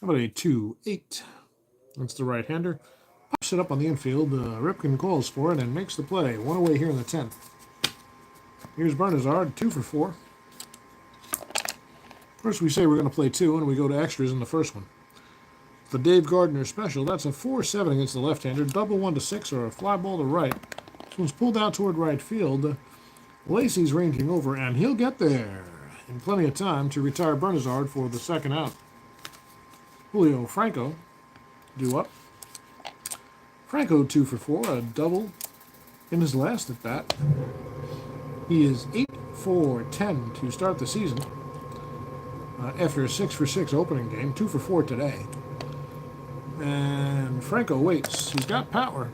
How about a 2-8? That's the right-hander. Pops it up on the infield. Ripken calls for it and makes the play. 1 away here in the 10th. Here's Bernazard, 2 for 4. First we say we're going to play 2, and we go to extras in the first one. The Dave Gardner special, that's a 4-7 against the left-hander. Double 1 to 6 or a fly ball to right. This one's pulled out toward right field. Lacey's ranging over, and he'll get there in plenty of time to retire Bernazard for the 2nd out. Julio Franco due up. Franco 2 for 4, a double in his last at bat. He is 8 for 10 to start the season after a 6 for 6 opening game. 2 for 4 today. And Franco waits. He's got power.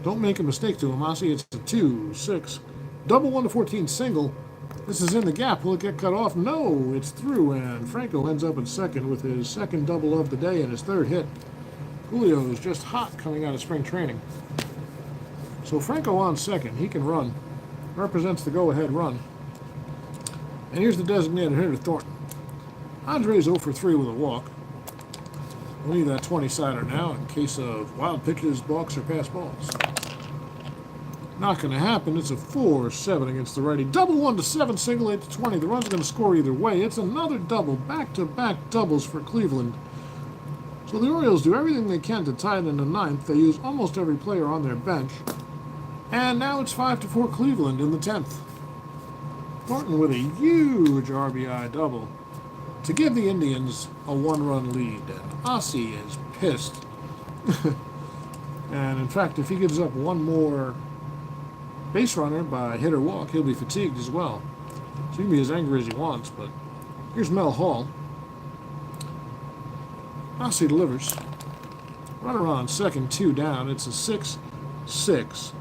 Don't make a mistake to him, Ossie. It's a 2-6. Double 1 to 14 single. This is in the gap. Will it get cut off? No, it's through, and Franco ends up in second with his second double of the day and his third hit. Julio is just hot coming out of spring training. So Franco on second. He can run. Represents the go-ahead run. And here's the designated hitter, Thornton. Andre's 0 for 3 with a walk. We'll need that 20-sider now in case of wild pitches, balks, or pass balls. Not going to happen. It's a 4-7 against the righty. Double 1 to 7, single 8 to 20. The run's going to score either way. It's another double. Back-to-back doubles for Cleveland. So the Orioles do everything they can to tie it in the ninth. They use almost every player on their bench. And now it's 5-4 Cleveland in the 10th. Thornton with a huge RBI double to give the Indians a 1-run lead. And Ossie is pissed. And in fact, if he gives up one more base runner by hit or walk, he'll be fatigued as well. So he can be as angry as he wants, but here's Mel Hall. Ossie delivers. Runner on second, 2 down. It's a 6-6.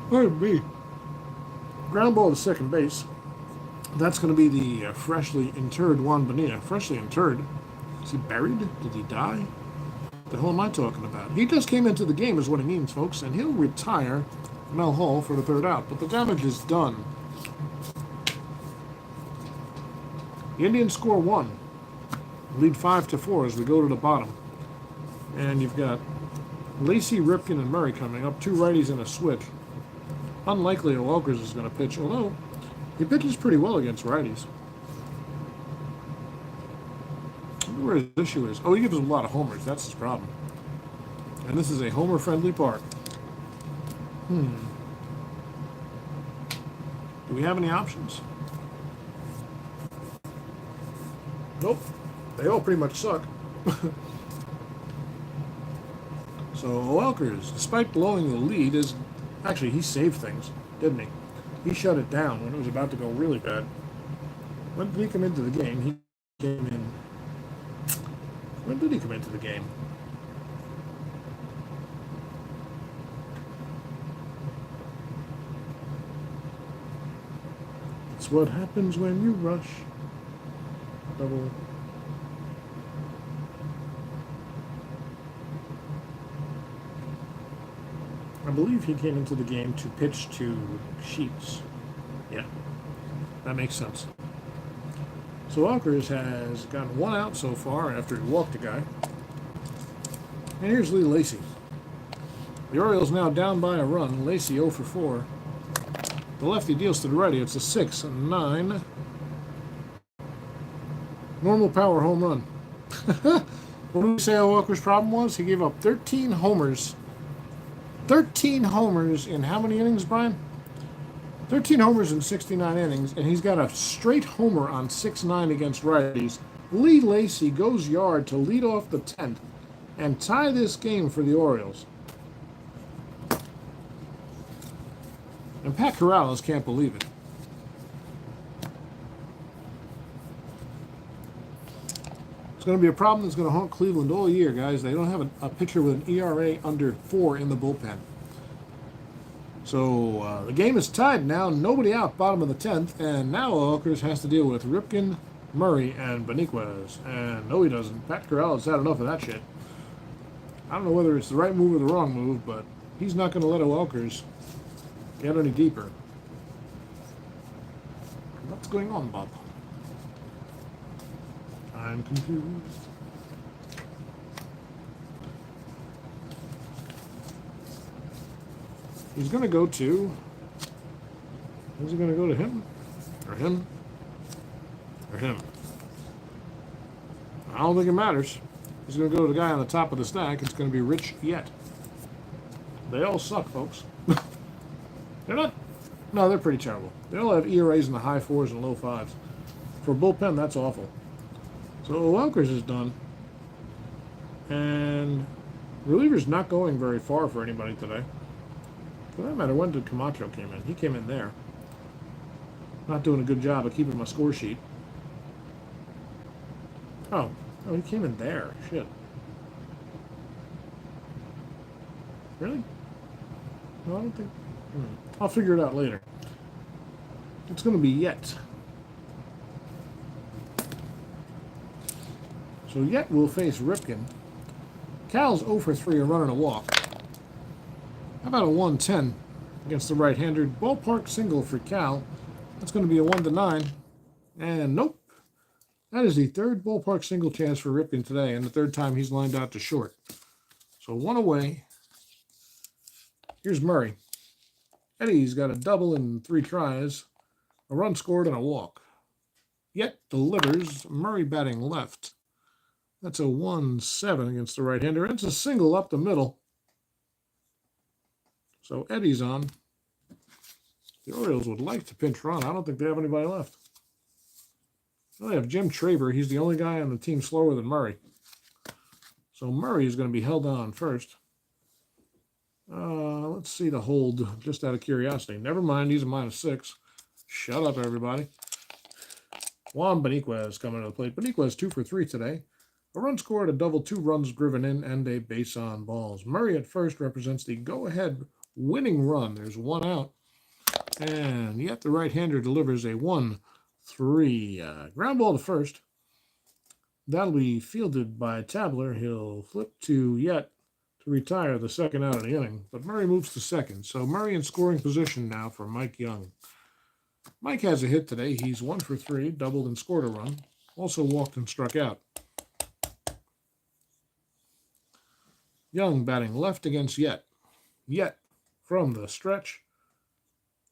Pardon me. Ground ball to second base. That's going to be the freshly interred Juan Bonilla. Freshly interred? Is he buried? Did he die? What the hell am I talking about? He just came into the game is what he means, folks, and he'll retire Mel Hall for the third out. But the damage is done. The Indians score 1. Lead 5-4 as we go to the bottom. And you've got Lacey, Ripken, and Murray coming up. 2 righties and a switch. Unlikely Welkers is going to pitch, although he pitches pretty well against righties. I wonder where his issue is. Oh, he gives them a lot of homers. That's his problem. And this is a homer-friendly park. Do we have any options? Nope. They all pretty much suck. So Welkers, despite blowing the lead, is... Actually, he saved things, didn't he? He shut it down when it was about to go really bad. When did he come into the game? He came in... When did he come into the game? It's what happens when you rush. Double... I believe he came into the game to pitch to Sheets. Yeah, that makes sense. So Welkers has gotten 1 out so far after he walked a guy. And here's Lee Lacy. The Orioles now down by a run. Lacy 0 for 4. The lefty deals to the righty. It's a 6-9. Normal power home run. What did we say Welkers' problem was? He gave up 13 homers. 13 homers in how many innings, Brian? 13 homers in 69 innings, and he's got a straight homer on 6-9 against righties. Lee Lacy goes yard to lead off the 10th and tie this game for the Orioles. And Pat Corrales can't believe it. It's going to be a problem that's going to haunt Cleveland all year, guys. They don't have a pitcher with an ERA under 4 in the bullpen. So the game is tied now. Nobody out, bottom of the 10th. And now Welkers has to deal with Ripken, Murray, and Beniquez. And no, he doesn't. Pat Corrales had enough of that shit. I don't know whether it's the right move or the wrong move, but he's not going to let a Welkers get any deeper. What's going on, Bob? I'm confused. He's going to go to... Is he going to go to him? Or him? Or him? I don't think it matters. He's going to go to the guy on the top of the stack. It's going to be Rich Yet. They all suck, folks. They're not... No, they're pretty terrible. They all have ERAs in the high 4s and low 5s. For a bullpen, that's awful. So Welkers is done. And reliever's not going very far for anybody today. For that matter, when did Camacho came in? He came in there. Not doing a good job of keeping my score sheet. Oh, he came in there. Shit. Really? No, I don't think... I'll figure it out later. It's going to be Yet. So Yet will face Ripken. Cal's 0 for 3, a run and a walk. How about a 1-10 against the right-hander? Ballpark single for Cal. That's going to be a 1-9. And nope. That is the third ballpark single chance for Ripken today, and the third time he's lined out to short. So one away. Here's Murray. Eddie's got a double in 3 tries, a run scored, and a walk. Yet delivers. Murray batting left. That's a 1-7 against the right-hander. It's a single up the middle. So Eddie's on. The Orioles would like to pinch run. I don't think they have anybody left. Well, they have Jim Traber. He's the only guy on the team slower than Murray. So Murray is going to be held on first. Let's see the hold, just out of curiosity. Never mind, he's a -6. Shut up, everybody. Juan Beniquez coming to the plate. Beniquez 2 for 3 today. A run scored, a double, 2 runs driven in, and a base on balls. Murray at first represents the go-ahead winning run. There's 1 out. And yet the right-hander delivers a 1-3. Ground ball to first. That'll be fielded by Tabler. He'll flip to Yet to retire the second out of the inning. But Murray moves to second. So Murray in scoring position now for Mike Young. Mike has a hit today. He's 1 for 3, doubled and scored a run. Also walked and struck out. Young batting left against Yet. Yet from the stretch.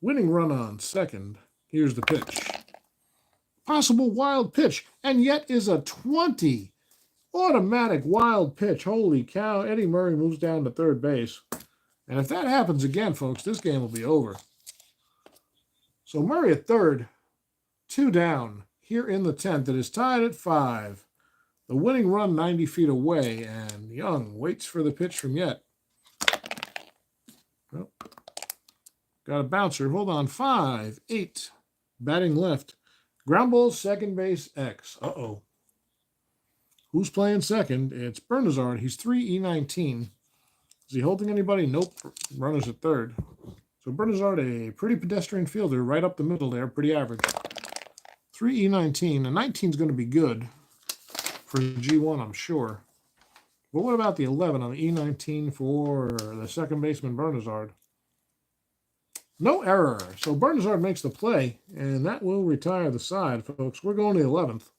Winning run on second. Here's the pitch. Possible wild pitch. And Yet is a 20. Automatic wild pitch. Holy cow. Eddie Murray moves down to third base. And if that happens again, folks, this game will be over. So Murray at third. 2 down. Here in the 10th. It is tied at 5. The winning run 90 feet away, and Young waits for the pitch from Yet. Well, got a bouncer. Hold on. 5-8. Batting left. Ground ball, second base, X. Uh-oh. Who's playing second? It's Bernazard. He's 3-E-19. Is he holding anybody? Nope. Runners at third. So Bernazard, a pretty pedestrian fielder, right up the middle there. Pretty average. 3-E-19. And 19 is going to be good for G1, I'm sure. But what about the 11 on the E19 for the second baseman, Bernazard? No error. So Bernazard makes the play, and that will retire the side, folks. We're going to the 11th.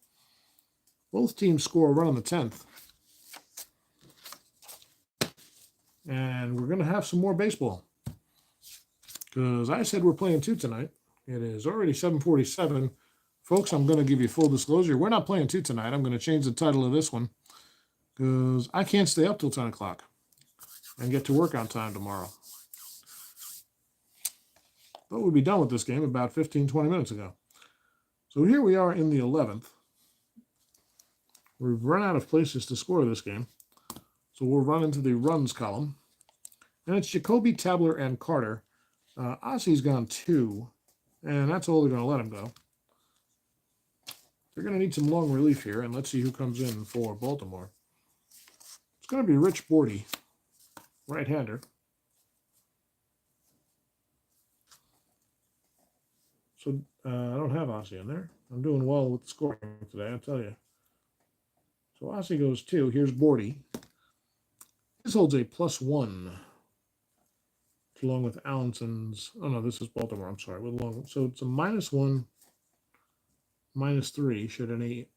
Both teams score a run on the 10th. And we're going to have some more baseball. Because I said we're playing 2 tonight. It is already 7:47. Folks, I'm going to give you full disclosure. We're not playing 2 tonight. I'm going to change the title of this one because I can't stay up till 10 o'clock and get to work on time tomorrow. But we'll be done with this game about 15, 20 minutes ago. So here we are in the 11th. We've run out of places to score this game. So we'll run into the runs column. And it's Jacoby, Tabler, and Carter. Ossie's gone 2, and that's all they're going to let him go. They're going to need some long relief here, and let's see who comes in for Baltimore. It's going to be Rich Bordy, right-hander. So I don't have Ossie in there. I'm doing well with the scoring today, I'll tell you. So Ossie goes 2. Here's Bordy. This holds a +1, along with Allenson's. Oh, no, this is Baltimore. I'm sorry. So it's a -1. -3 should any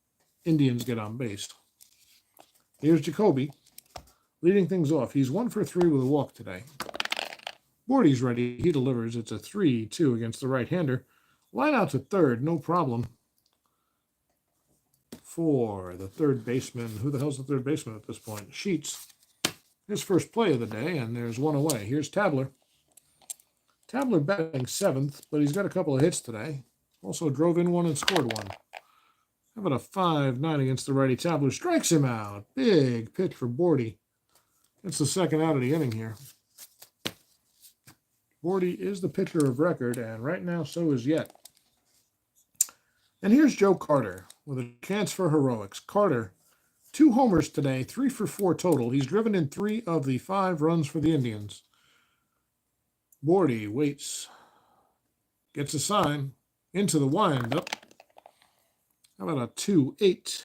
Indians get on base. Here's Jacoby leading things off. He's 1 for 3 with a walk today. Bordy's ready. He delivers. It's a 3-2 against the right-hander. Line out to third, no problem. For the third baseman. Who the hell's the third baseman at this point? Sheets. His first play of the day, and there's 1 away. Here's Tabler. Tabler batting 7th, but he's got a couple of hits today. Also drove in 1 and scored 1. How about a 5-9 against the righty? Tabler strikes him out. Big pitch for Bordy. It's the second out of the inning here. Bordy is the pitcher of record, and right now so is Yet. And here's Joe Carter with a chance for heroics. Carter, 2 homers today, 3 for 4 total. He's driven in 3 of the 5 runs for the Indians. Bordy waits. Gets a sign. into the windup. How about a 2-8?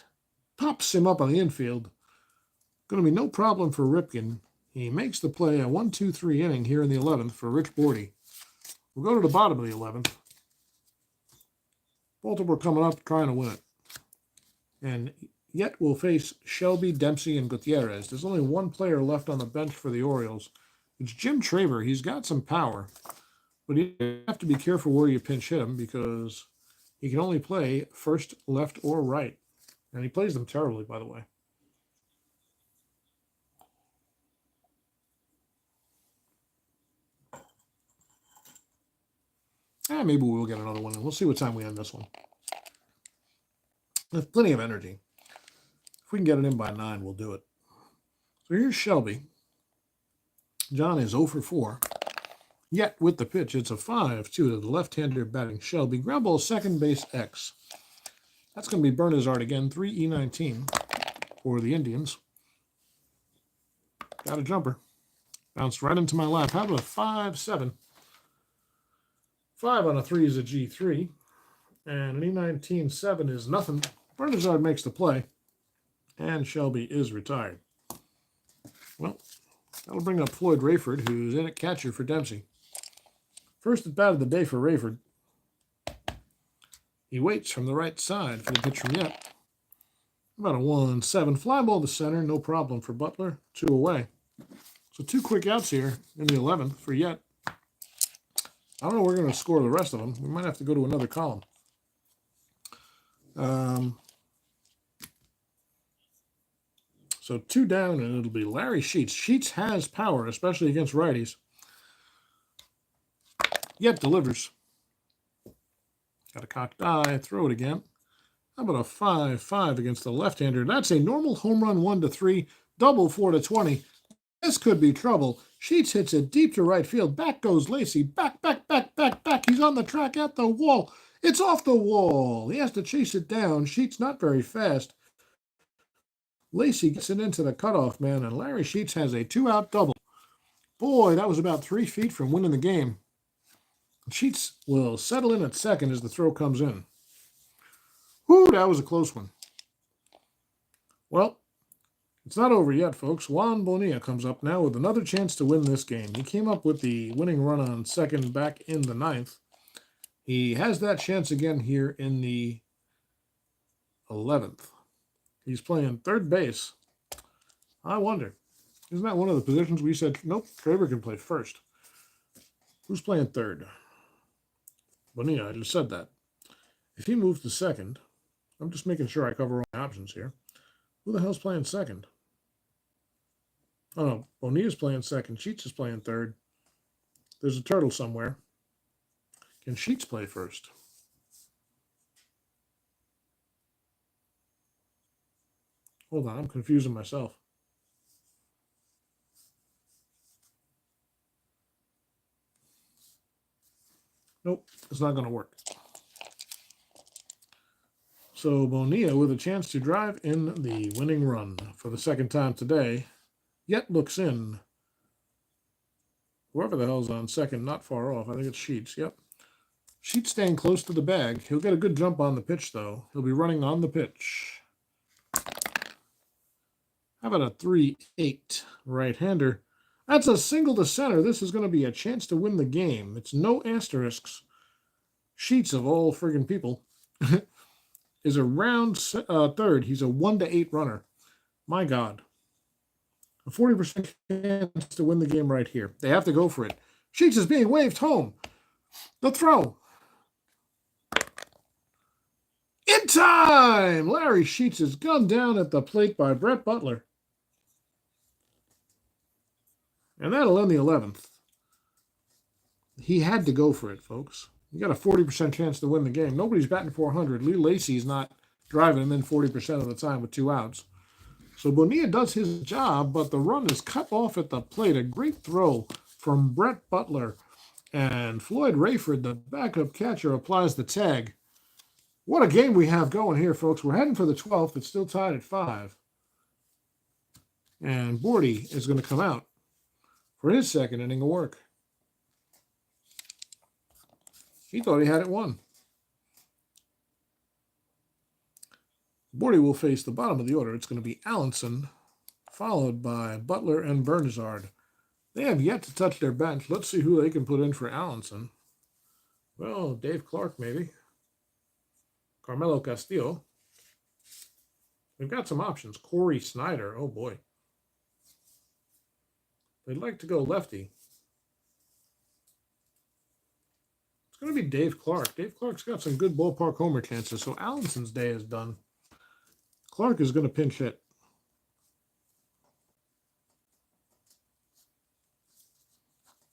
Pops him up on the infield. Going to be no problem for Ripken. He makes the play, a 1-2-3 inning here in the 11th for Rich Bordy. We'll go to the bottom of the 11th. Baltimore coming up trying to win it. And yet we'll face Shelby, Dempsey, and Gutierrez. There's only one player left on the bench for the Orioles. It's Jim Traver. He's got some power, but you have to be careful where you pinch hit him because he can only play first, left, or right. And he plays them terribly, by the way. Maybe we'll get another one. We'll see what time we end this one. There's plenty of energy. If we can get it in by 9, we'll do it. So here's Shelby. John is 0 for 4. Yet with the pitch, it's a 5-2 to the left-hander batting Shelby. Ground ball, second base, X. That's going to be Bernazard again, 3E19 for the Indians. Got a jumper. Bounced right into my lap. How about a 5-7? 5 on a 3 is a G3. And an E19-7 is nothing. Bernazard makes the play. And Shelby is retired. Well, that'll bring up Floyd Rayford, who's in at catcher for Dempsey. First at bat of the day for Rayford. He waits from the right side for the pitch from Yet. About a 1-7. Fly ball to center, no problem for Butler. 2 away. So 2 quick outs here in the 11th for Yet. I don't know we're going to score the rest of them. We might have to go to another column. So 2 down, and it'll be Larry Sheets. Sheets has power, especially against righties. Yet delivers. Got a cocked eye. Throw it again. How about a 5-5 against the left-hander? That's a normal home run 1-3, double 4-20. This could be trouble. Sheets hits it deep to right field. Back goes Lacey. Back. He's on the track at the wall. It's off the wall. He has to chase it down. Sheets not very fast. Lacey gets it into the cutoff man, and Larry Sheets has a 2-out double. Boy, that was about 3 feet from winning the game. Sheets will settle in at second as the throw comes in. Whew, that was a close one. Well, it's not over yet, folks. Juan Bonilla comes up now with another chance to win this game. He came up with the winning run on second back in the 9th. He has that chance again here in the 11th. He's playing third base. I wonder. Isn't that one of the positions we said, nope, Traver can play first? Who's playing third? Bonilla, I just said that. If he moves to second, I'm just making sure I cover all my options here. Who the hell's playing second? Oh, no. Bonilla's playing second. Sheets is playing third. There's a turtle somewhere. Can Sheets play first? Hold on, I'm confusing myself. Nope, it's not going to work. So Bonilla with a chance to drive in the winning run for the second time today. Yet looks in. Whoever the hell's on second, not far off. I think it's Sheets. Yep. Sheets staying close to the bag. He'll get a good jump on the pitch, though. He'll be running on the pitch. How about a 3-8 right-hander? That's a single to center. This is going to be a chance to win the game. It's no asterisks. Sheets of all friggin' people is a round third. He's a 1-8 runner. My God. A 40% chance to win the game right here. They have to go for it. Sheets is being waved home. The throw. In time! Larry Sheets is gunned down at the plate by Brett Butler. And that'll end the 11th. He had to go for it, folks. You got a 40% chance to win the game. Nobody's batting 400. Lee Lacey's not driving him in 40% of the time with 2 outs. So Bonilla does his job, but the run is cut off at the plate. A great throw from Brett Butler. And Floyd Rayford, the backup catcher, applies the tag. What a game we have going here, folks. We're heading for the 12th. It's still tied at 5. And Bordy is going to come out for his second inning of work. He thought he had it won. Bordy will face the bottom of the order. It's going to be Allenson, followed by Butler and Bernizard. They have yet to touch their bench. Let's see who they can put in for Allenson. Well, Dave Clark, maybe. Carmelo Castillo. They've got some options. Corey Snyder. Oh, boy. They'd like to go lefty. It's going to be Dave Clark. Dave Clark's got some good ballpark homer chances, so Allenson's day is done. Clark is going to pinch hit.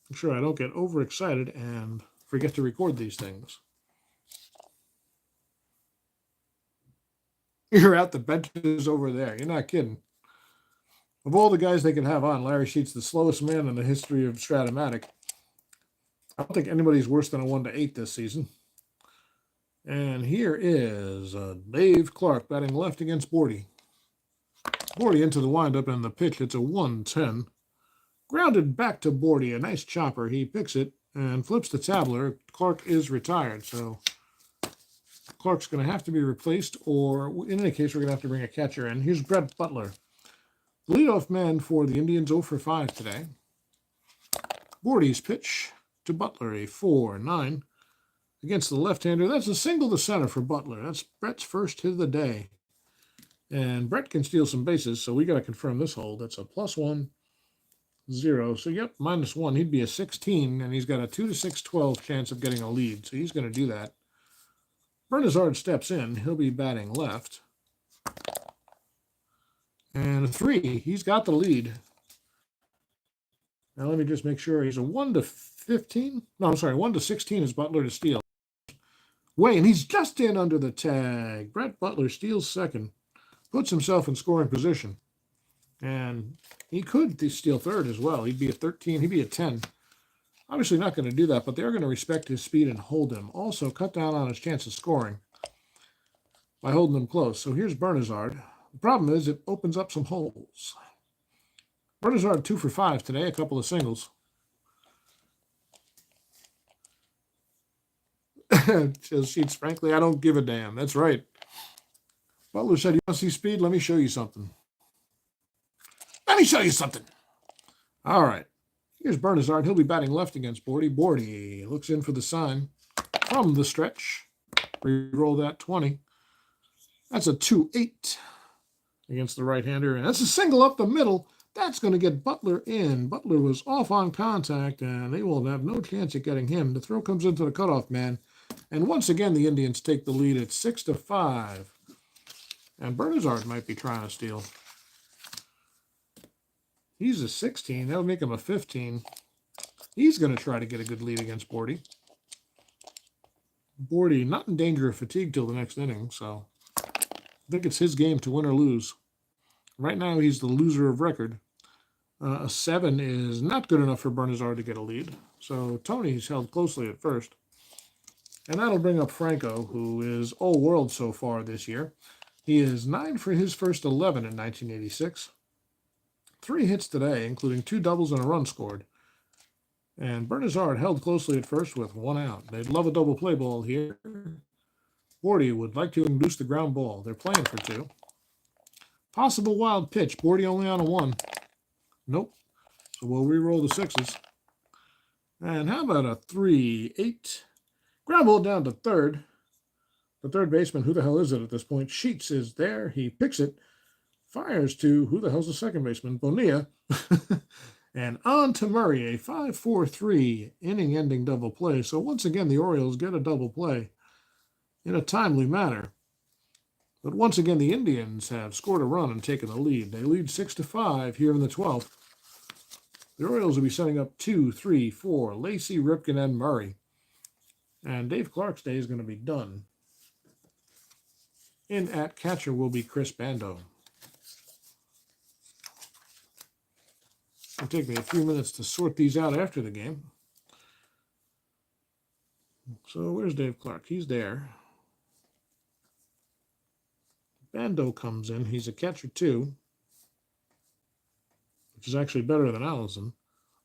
I'm sure I don't get overexcited and forget to record these things. You're out, the bench is over there. You're not kidding. Of all the guys they could have on, Larry Sheet's the slowest man in the history of Strat-O-Matic. I don't think anybody's worse than a 1-8 this season. And here is Dave Clark batting left against Bordy. Bordy into the windup and the pitch. It's a 1-10. Grounded back to Bordy. A nice chopper. He picks it and flips the tabler. Clark is retired, so Clark's going to have to be replaced, or in any case, we're going to have to bring a catcher in. Here's Brett Butler. The leadoff man for the Indians, 0 for 5 today. Bordy's pitch to Butler, a 4-9 against the left-hander. That's a single to center for Butler. That's Brett's first hit of the day. And Brett can steal some bases, so we got to confirm this hold. That's a +1, 0. So, yep, -1. He'd be a 16, and he's got a 2-6-12 chance of getting a lead. So he's going to do that. Bernizard steps in. He'll be batting left. And a 3. He's got the lead. Now let me just make sure. He's a 1-15. No, I'm sorry. 1-16 is Butler to steal. Way, and he's just in under the tag. Brett Butler steals second. Puts himself in scoring position. And he could steal third as well. He'd be a 13. He'd be a 10. Obviously not going to do that, but they're going to respect his speed and hold him. Also cut down on his chance of scoring by holding him close. So here's Bernizard. The problem is it opens up some holes. Bernizard 2 for 5 today, a couple of singles. Sheets, frankly, I don't give a damn. That's right. Butler said, you want to see speed? Let me show you something. Let me show you something. All right. Here's Bernizard. He'll be batting left against Bordy. Bordy looks in for the sign from the stretch. Reroll that 20. That's a 2-8 against the right-hander. And that's a single up the middle. That's going to get Butler in. Butler was off on contact, and they will have no chance at getting him. The throw comes into the cutoff man. And once again, the Indians take the lead at 6-5. And Bernizard might be trying to steal. He's a 16. That'll make him a 15. He's going to try to get a good lead against Bordy. Bordy not in danger of fatigue till the next inning, so I think it's his game to win or lose. Right now, he's the loser of record. A 7 is not good enough for Bernizard to get a lead, so Tony's held closely at first. And that'll bring up Franco, who is all-world so far this year. He is 9 for his first 11 in 1986. 3 hits today, including 2 doubles and a run scored. And Bernizard held closely at first with 1 out. They'd love a double play ball here. Bordy would like to induce the ground ball. They're playing for 2. Possible wild pitch. Bordy only on a 1. Nope. So we'll re-roll the 6s. And how about a 3-8? Ground ball down to third. The third baseman, who the hell is it at this point? Sheets is there. He picks it. Fires to, who the hell's the second baseman? Bonilla. And on to Murray, a 5-4-3 inning-ending double play. So once again, the Orioles get a double play in a timely manner. But once again, the Indians have scored a run and taken the lead. They lead 6-5 here in the 12th. The Orioles will be setting up 2, 3, 4, Lacey, Ripken, and Murray. And Dave Clark's day is going to be done. In at catcher will be Chris Bando. It'll take me a few minutes to sort these out after the game. So where's Dave Clark? He's there. Bando comes in. He's a catcher too, which is actually better than Allison.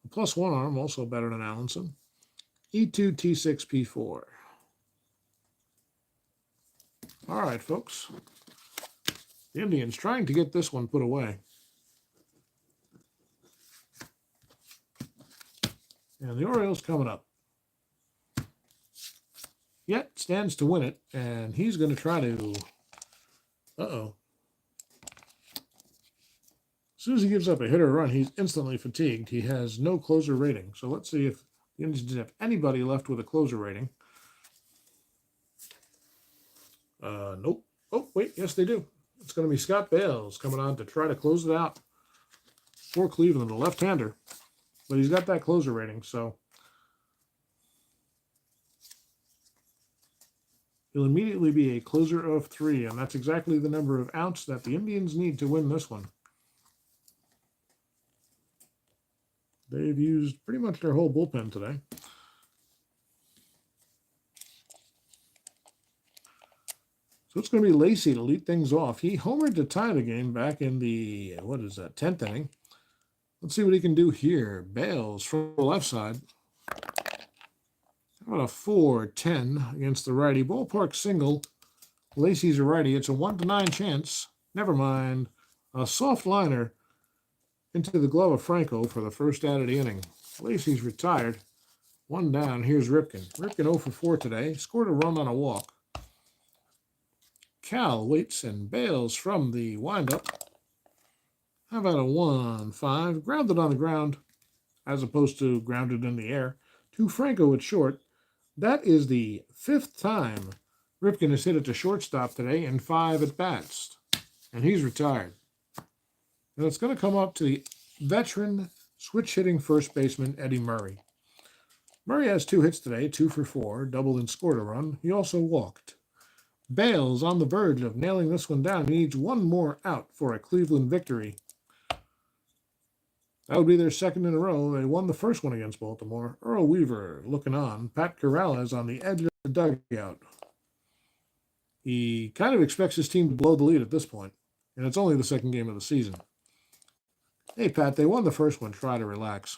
A +1 arm, also better than Allison. E2, T6, P4. All right, folks. The Indians trying to get this one put away. And the Orioles coming up. Yet stands to win it, and he's going to try to... Uh-oh. As soon as he gives up a hit or a run, he's instantly fatigued. He has no closer rating. So let's see if the Indians have anybody left with a closer rating. Nope. Oh, wait. Yes, they do. It's going to be Scott Bales coming on to try to close it out for Cleveland, a left-hander. But he's got that closer rating, so he'll immediately be a closer of 3, and that's exactly the number of outs that the Indians need to win this one. They've used pretty much their whole bullpen today. So it's going to be Lacy to lead things off. He homered to tie the game back in the, 10th inning. Let's see what he can do here. Bales from the left side. How about a 4-10 against the righty? Ballpark single. Lacy's a righty. It's a 1-9 chance. Never mind. A soft liner into the glove of Franco for the first out of the inning. Lacy's retired. 1 down. Here's Ripken. Ripken 0 for 4 today. Scored a run on a walk. Cal waits and Bales from the windup. How about a 1-5? Grounded on the ground as opposed to grounded in the air. To Franco at short. That is the 5th time Ripken has hit it to shortstop today in 5 at-bats. And he's retired. And it's going to come up to the veteran switch-hitting first baseman Eddie Murray. Murray has 2 hits today, 2 for 4, doubled and scored a run. He also walked. Bales on the verge of nailing this one down. He needs 1 more out for a Cleveland victory. That would be their 2nd in a row. They won the first one against Baltimore. Earl Weaver looking on. Pat Corrales on the edge of the dugout. He kind of expects his team to blow the lead at this point, and it's only the 2nd game of the season. Hey, Pat, they won the first one. Try to relax.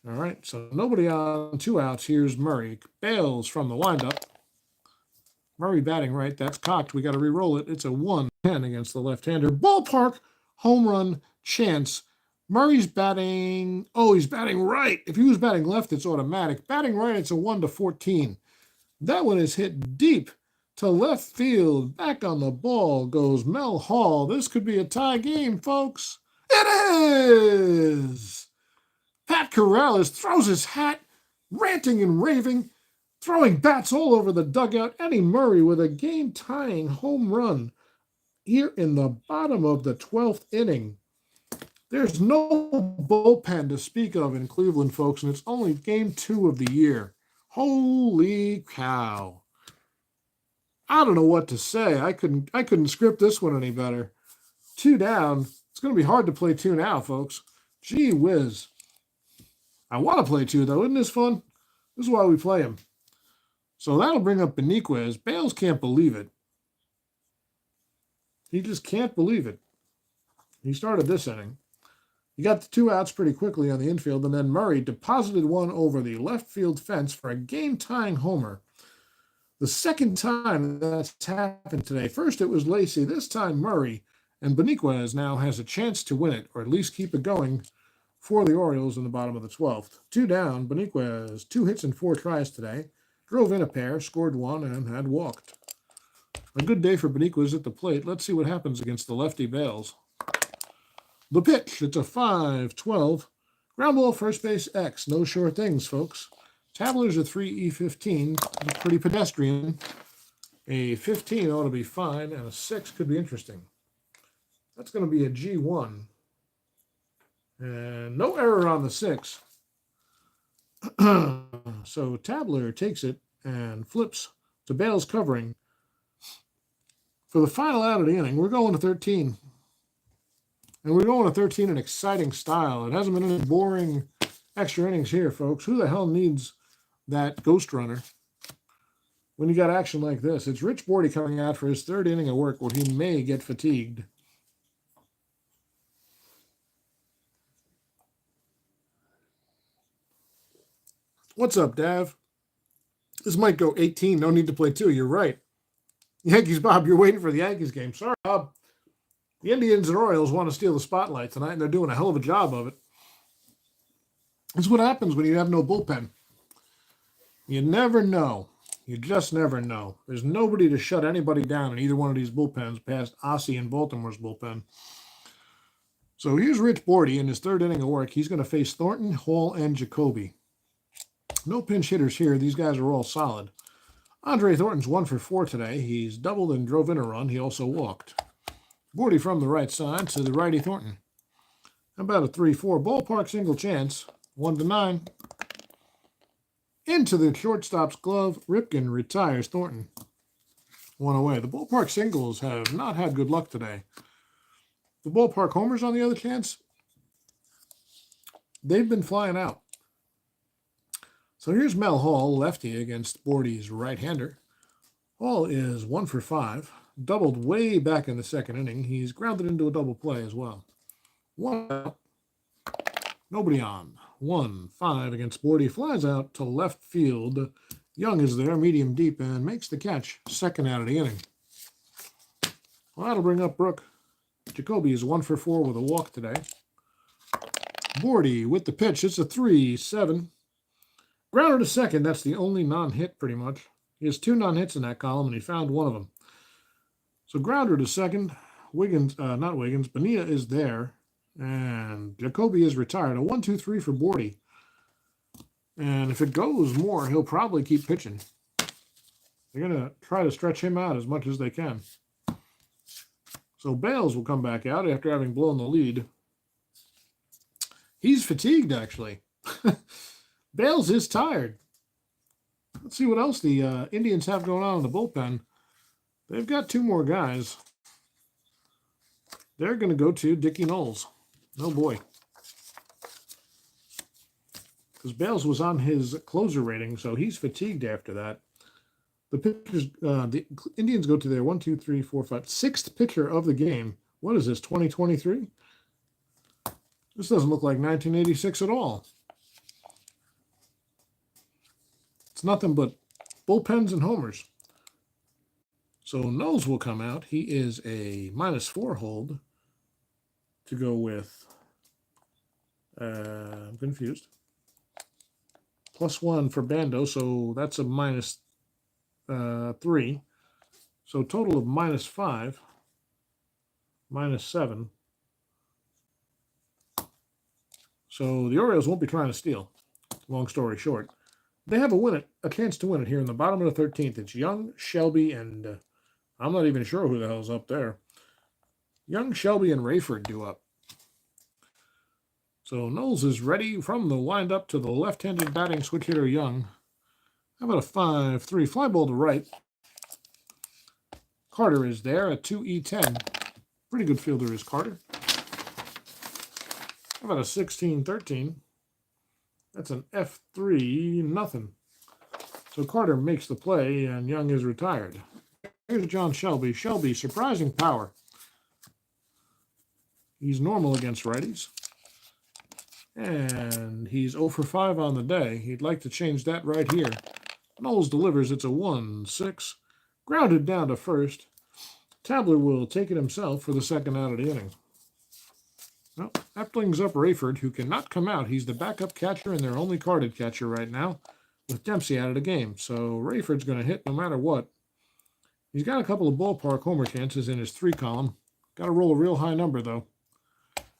All right, so nobody on, 2 outs. Here's Murray. Bales from the windup. Murray batting right. That's cocked. We got to re-roll it. It's a 1-10 against the left-hander. Ballpark home run chance. Murray's batting. Oh, he's batting right. If he was batting left, it's automatic. Batting right, it's a 1-14. That one is hit deep to left field. Back on the ball goes Mel Hall. This could be a tie game, folks. It is! Pat Corrales throws his hat, ranting and raving, throwing bats all over the dugout. Eddie Murray with a game-tying home run here in the bottom of the 12th inning. There's no bullpen to speak of in Cleveland, folks, and it's only game 2 of the year. Holy cow. I don't know what to say. I couldn't script this one any better. 2 down. It's going to be hard to play 2 now, folks. Gee whiz. I want to play 2, though. Isn't this fun? This is why we play him. So that'll bring up Beniquez. Bales can't believe it. He just can't believe it. He started this inning. He got the 2 outs pretty quickly on the infield, and then Murray deposited one over the left field fence for a game-tying homer. The 2nd time that's happened today. First it was Lacy, this time Murray, and Beniquez now has a chance to win it, or at least keep it going for the Orioles in the bottom of the 12th. 2 down, Beniquez, 2 hits and 4 tries today. Drove in a pair, scored 1, and had walked. A good day for Beniquez at the plate. Let's see what happens against the lefty Bales. The pitch, it's a 5-12. Ground ball, first base, X. No sure things, folks. Tabler's a 3E15. Pretty pedestrian. A 15 ought to be fine, and a 6 could be interesting. That's going to be a G1. And no error on the 6. So Tabler takes it and flips to Bales covering. For the final out of the inning, we're going to 13. And we're going to 13 in exciting style. It hasn't been any boring extra innings here, folks. Who the hell needs that ghost runner when you got action like this? It's Rich Bordy coming out for his 3rd inning of work where he may get fatigued. What's up, Dav? This might go 18. No need to play 2. You're right. Yankees, Bob, you're waiting for the Yankees game. Sorry, Bob. The Indians and Orioles want to steal the spotlight tonight, and they're doing a hell of a job of it. This is what happens when you have no bullpen. You never know. You just never know. There's nobody to shut anybody down in either one of these bullpens past Ossie and Baltimore's bullpen. So here's Rich Bordy in his third inning of work. He's going to face Thornton, Hall, and Jacoby. No pinch hitters here. These guys are all solid. Andre Thornton's 1 for 4 today. He's doubled and drove in a run. He also walked. Bordy from the right side to the righty Thornton. About a 3-4 ballpark single chance. 1-9. Into the shortstop's glove. Ripken retires Thornton. 1 away. The ballpark singles have not had good luck today. The ballpark homers, on the other chance, they've been flying out. So here's Mel Hall, lefty, against Bordy's right-hander. Hall is 1 for 5. Doubled way back in the second inning. He's grounded into a double play as well. 1 out. Nobody on. 1-5 against Bordy. Flies out to left field. Young is there, medium deep, and makes the catch. Second out of the inning. Well, that'll bring up Brooke. Jacoby is 1 for 4 with a walk today. Bordy with the pitch. It's a 3-7. Grounder to second. That's the only non-hit, pretty much. He has 2 non-hits in that column, and he found one of them. So grounder to second. Not Wiggins. Bonilla is there. And Jacoby is retired. A 1-2-3 for Bordy. And if it goes more, he'll probably keep pitching. They're going to try to stretch him out as much as they can. So Bales will come back out after having blown the lead. He's fatigued, actually. Bales is tired. Let's see what else the Indians have going on in the bullpen. They've got 2 more guys. They're going to go to Dickie Knowles. Oh, boy. Because Bales was on his closer rating, so he's fatigued after that. The pitchers, the Indians go to their 1, 2, 3, 4, 5, 6th pitcher of the game. What is this, 2023? This doesn't look like 1986 at all. It's nothing but bullpens and homers. So Knowles will come out. He is a -4 hold to go with, I'm confused, +1 for Bando, so that's a -3. So total of -5, -7. So the Orioles won't be trying to steal, long story short. They have a chance to win it here in the bottom of the 13th. It's Young, Shelby, and I'm not even sure who the hell's up there. Young, Shelby, and Rayford due up. So Knowles is ready from the windup to the left-handed batting switch hitter Young. How about a 5-3 fly ball to right? Carter is there, a 2-E-10. Pretty good fielder is Carter. How about a 16-13? That's an F3, nothing. So Carter makes the play, and Young is retired. Here's John Shelby. Shelby, surprising power. He's normal against righties. And he's 0 for 5 on the day. He'd like to change that right here. Knowles delivers. It's a 1-6. Grounded down to first. Tabler will take it himself for the second out of the inning. Well, that brings up Rayford, who cannot come out. He's the backup catcher and their only carded catcher right now, with Dempsey out of the game. So Rayford's going to hit no matter what. He's got a couple of ballpark homer chances in his 3 column. Got to roll a real high number, though.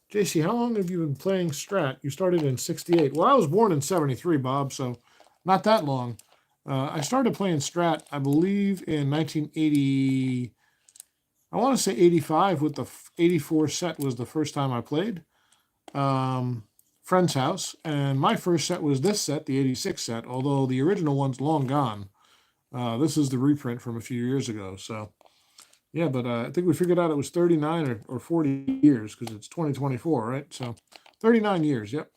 JC, how long have you been playing Strat? You started in 68. Well, I was born in 73, Bob, so not that long. I started playing Strat, I believe, in 1980. I want to say 85, with the 84 set was the first time I played. Friend's house. And my first set was this set, the 86 set, although the original one's long gone. This is the reprint from a few years ago. So, yeah, but I think we figured out it was 39 or 40 years because it's 2024, right? So, 39 years, yep.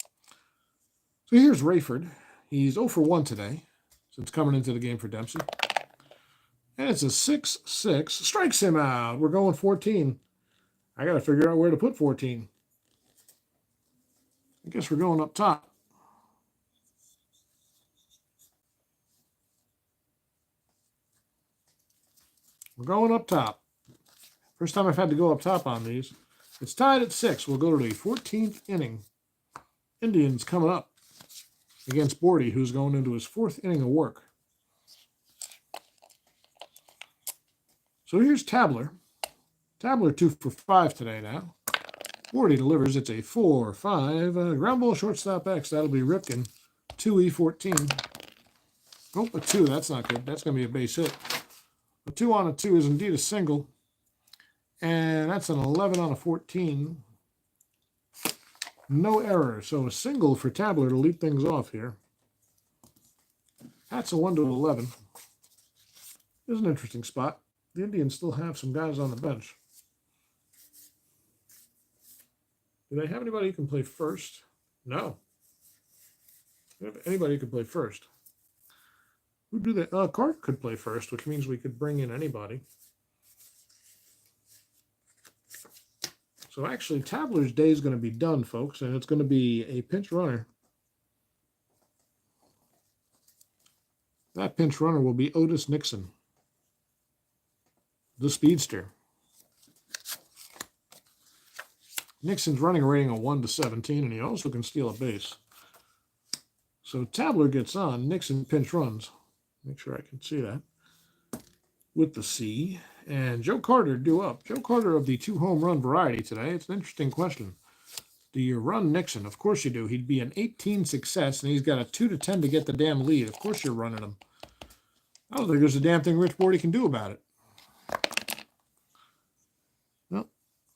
So here's Rayford. He's 0 for 1 today since coming into the game for Dempsey. And it's a 6-6. Strikes him out. We're going 14. I got to figure out where to put 14. I guess we're going up top. We're going up top. First time I've had to go up top on these. It's tied at 6. We'll go to the 14th inning. Indians coming up against Bordy, who's going into his 4th inning of work. So here's Tabler. Tabler 2 for 5 today now. Bordy delivers. It's a 4-5. Ground ball shortstop X. That'll be Ripken. 2E14. Oh, a 2. That's not good. That's going to be a base hit. A 2 on a 2 is indeed a single. And that's an 11 on a 14. No error. So a single for Tabler to lead things off here. That's a 1 to 11. This is an interesting spot. The Indians still have some guys on the bench. Do they have anybody who can play first? No. Do they have anybody who can play first? Who do they? Cart could play first, which means we could bring in anybody. So actually, Tabler's day is going to be done, folks, and it's going to be a pinch runner. That pinch runner will be Otis Nixon, the speedster. Nixon's running a rating of 1 to 17, and he also can steal a base. So Tabler gets on. Nixon pinch runs. Make sure I can see that. With the C. And Joe Carter due up. Joe Carter of the 2 home run variety today. It's an interesting question. Do you run Nixon? Of course you do. He'd be an 18 success, and he's got a 2 to 10 to get the damn lead. Of course you're running him. I don't think there's a damn thing Rich Bordy can do about it. Well,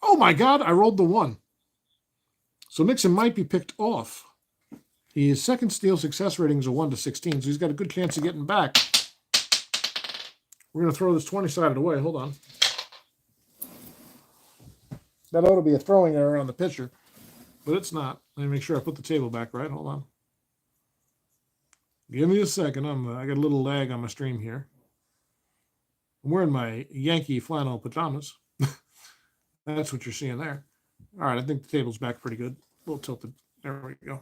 oh my God, I rolled the 1. So Nixon might be picked off. His second steal success rating is a 1 to 16, so he's got a good chance of getting back. We're going to throw this 20-sided away. Hold on. That ought to be a throwing error on the pitcher, but it's not. Let me make sure I put the table back right. Hold on. Give me a second. I got a little lag on my stream here. I'm wearing my Yankee flannel pajamas. That's what you're seeing there. All right, I think the table's back pretty good. A little tilted. There we go.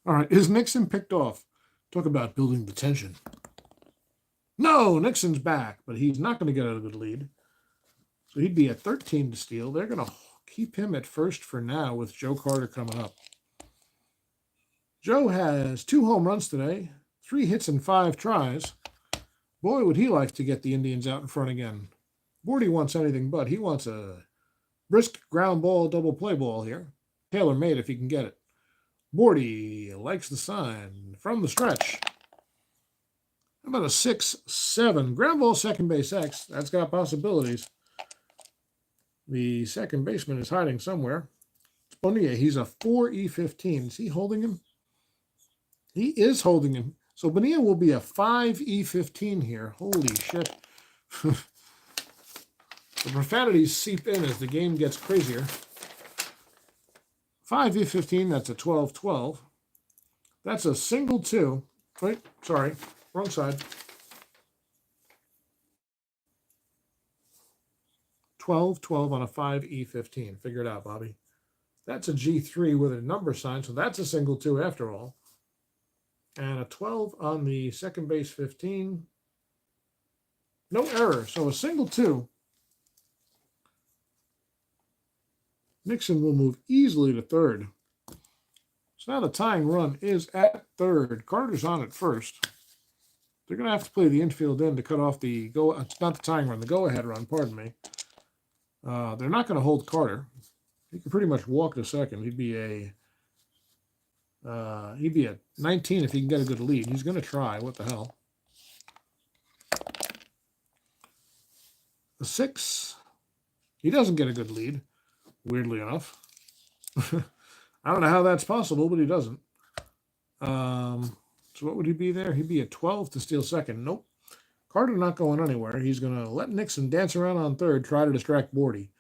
All right, is Nixon picked off? Talk about building the tension. No, Nixon's back, but he's not going to get a good lead. So he'd be at 13 to steal. They're going to keep him at first for now with Joe Carter coming up. Joe has 2 home runs today, 3 hits and 5 tries. Boy, would he like to get the Indians out in front again. Bordy wants anything but. He wants a brisk ground ball, double play ball here. Tailor-made if he can get it. Bordy likes the sign from the stretch. How about a 6-7? Ground ball, second base X. That's got possibilities. The second baseman is hiding somewhere. It's Bonilla. He's a 4E15. Is he holding him? He is holding him. So Bonilla will be a 5E15 here. Holy shit. The profanities seep in as the game gets crazier. 5E15, that's a 12-12. That's a single 2. Wait, sorry, wrong side. 12-12 on a 5E15. Figure it out, Bobby. That's a G3 with a number sign, so that's a single 2 after all. And a 12 on the second base 15. No error, so a single 2. Nixon will move easily to third. So now the tying run is at third. Carter's on at first. They're going to have to play the infield in to cut off the go. It's not the tying run, the go-ahead run, pardon me. They're not going to hold Carter. He can pretty much walk to second. He'd be a 19 if he can get a good lead. He's going to try. What the hell? A 6. He doesn't get a good lead. Weirdly enough. I don't know how that's possible, but he doesn't. So what would he be there? He'd be a 12 to steal second. Nope. Carter not going anywhere. He's going to let Nixon dance around on third, try to distract Bordy.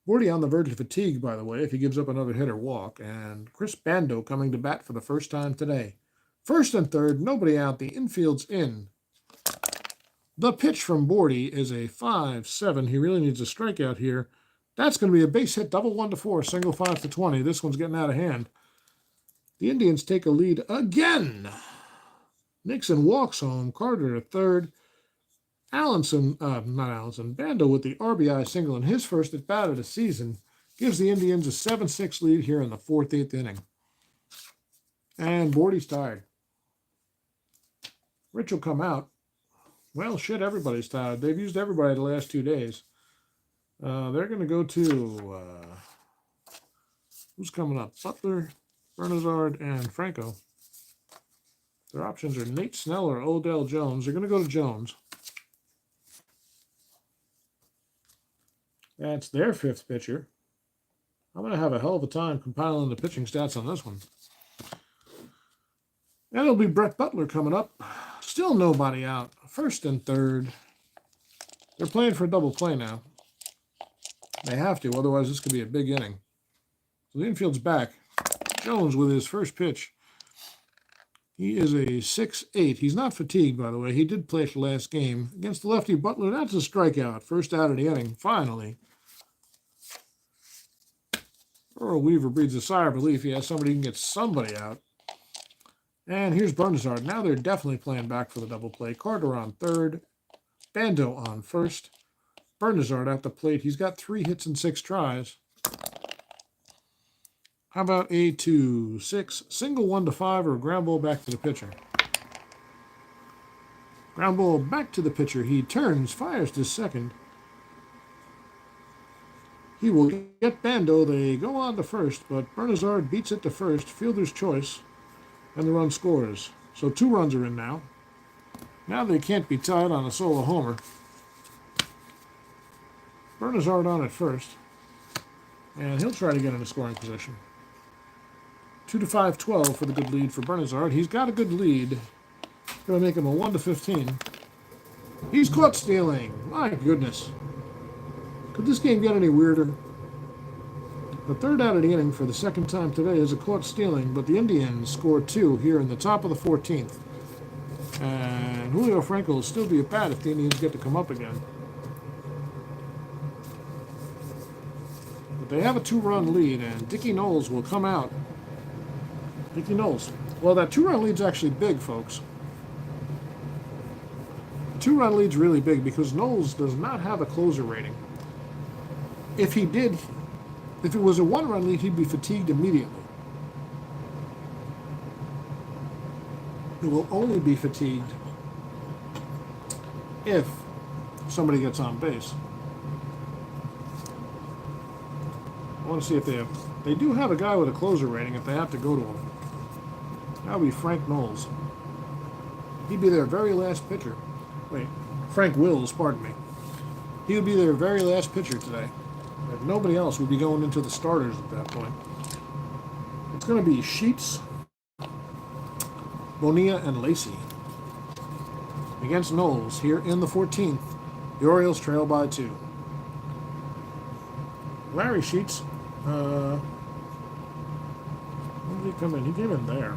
Bordy on the verge of fatigue, by the way, if he gives up another hit or walk. And Chris Bando coming to bat for the first time today. First and third, nobody out. The infield's in. The pitch from Bordy is a 5-7. He really needs a strikeout here. That's going to be a base hit, double 1 to 4, single 5 to 20. This one's getting out of hand. The Indians take a lead again. Nixon walks home. Carter at third. Bando with the RBI single in his first at bat of the season gives the Indians a 7-6 lead here in the 4th inning. And Bordy's tired. Rich will come out. Well, shit, everybody's tired. They've used everybody the last 2 days. They're going to go to, who's coming up? Butler, Bernazard, and Franco. Their options are Nate Snell or Odell Jones. They're going to go to Jones. That's their 5th pitcher. I'm going to have a hell of a time compiling the pitching stats on this one. And it'll be Brett Butler coming up. Still nobody out. 1st and 3rd. They're playing for a double play now. They have to, otherwise this could be a big inning. So the infield's back. Jones with his first pitch. He is a 6-8. He's not fatigued, by the way. He did play the last game. Against the lefty Butler, that's a strikeout. First out of the inning, finally. Earl Weaver breathes a sigh of relief. He has somebody who can get somebody out. And here's Bernazard. Now they're definitely playing back for the double play. Carter on 3rd. Bando on 1st. Bernazard at the plate. He's got 3 hits and 6 tries. How about a 2-6, single 1 to 5, or a ground ball back to the pitcher? Ground ball back to the pitcher. He turns, fires to second. He will get Bando. They go on to first, but Bernazard beats it to first. Fielder's choice, and the run scores. So 2 runs are in now. Now they can't be tied on a solo homer. Bernazard on at first, and he'll try to get in a scoring position. 2-5-12 for the good lead for Bernazard. He's got a good lead. Going to make him a 1-15. He's caught stealing. My goodness. Could this game get any weirder? The 3rd out of the inning for the 2nd time today is a caught stealing, but the Indians score 2 here in the top of the 14th. And Julio Franco will still be at bat if the Indians get to come up again. But they have a 2-run lead, and Dickie Knowles will come out. Dickie Knowles. Well, that 2-run lead's actually big, folks. The 2-run lead's really big because Knowles does not have a closer rating. If he did, if it was a 1-run lead, he'd be fatigued immediately. He will only be fatigued if somebody gets on base. I want to see if they do have a guy with a closer rating if they have to go to him. That would be Frank Knowles. He'd be their very last pitcher. Wait, Frank Wills, pardon me. He would be their very last pitcher today. If nobody else would be going into the starters at that point. It's going to be Sheets, Bonilla, and Lacey against Knowles here in the 14th. The Orioles trail by 2. Larry Sheets, when did he come in? He came in there.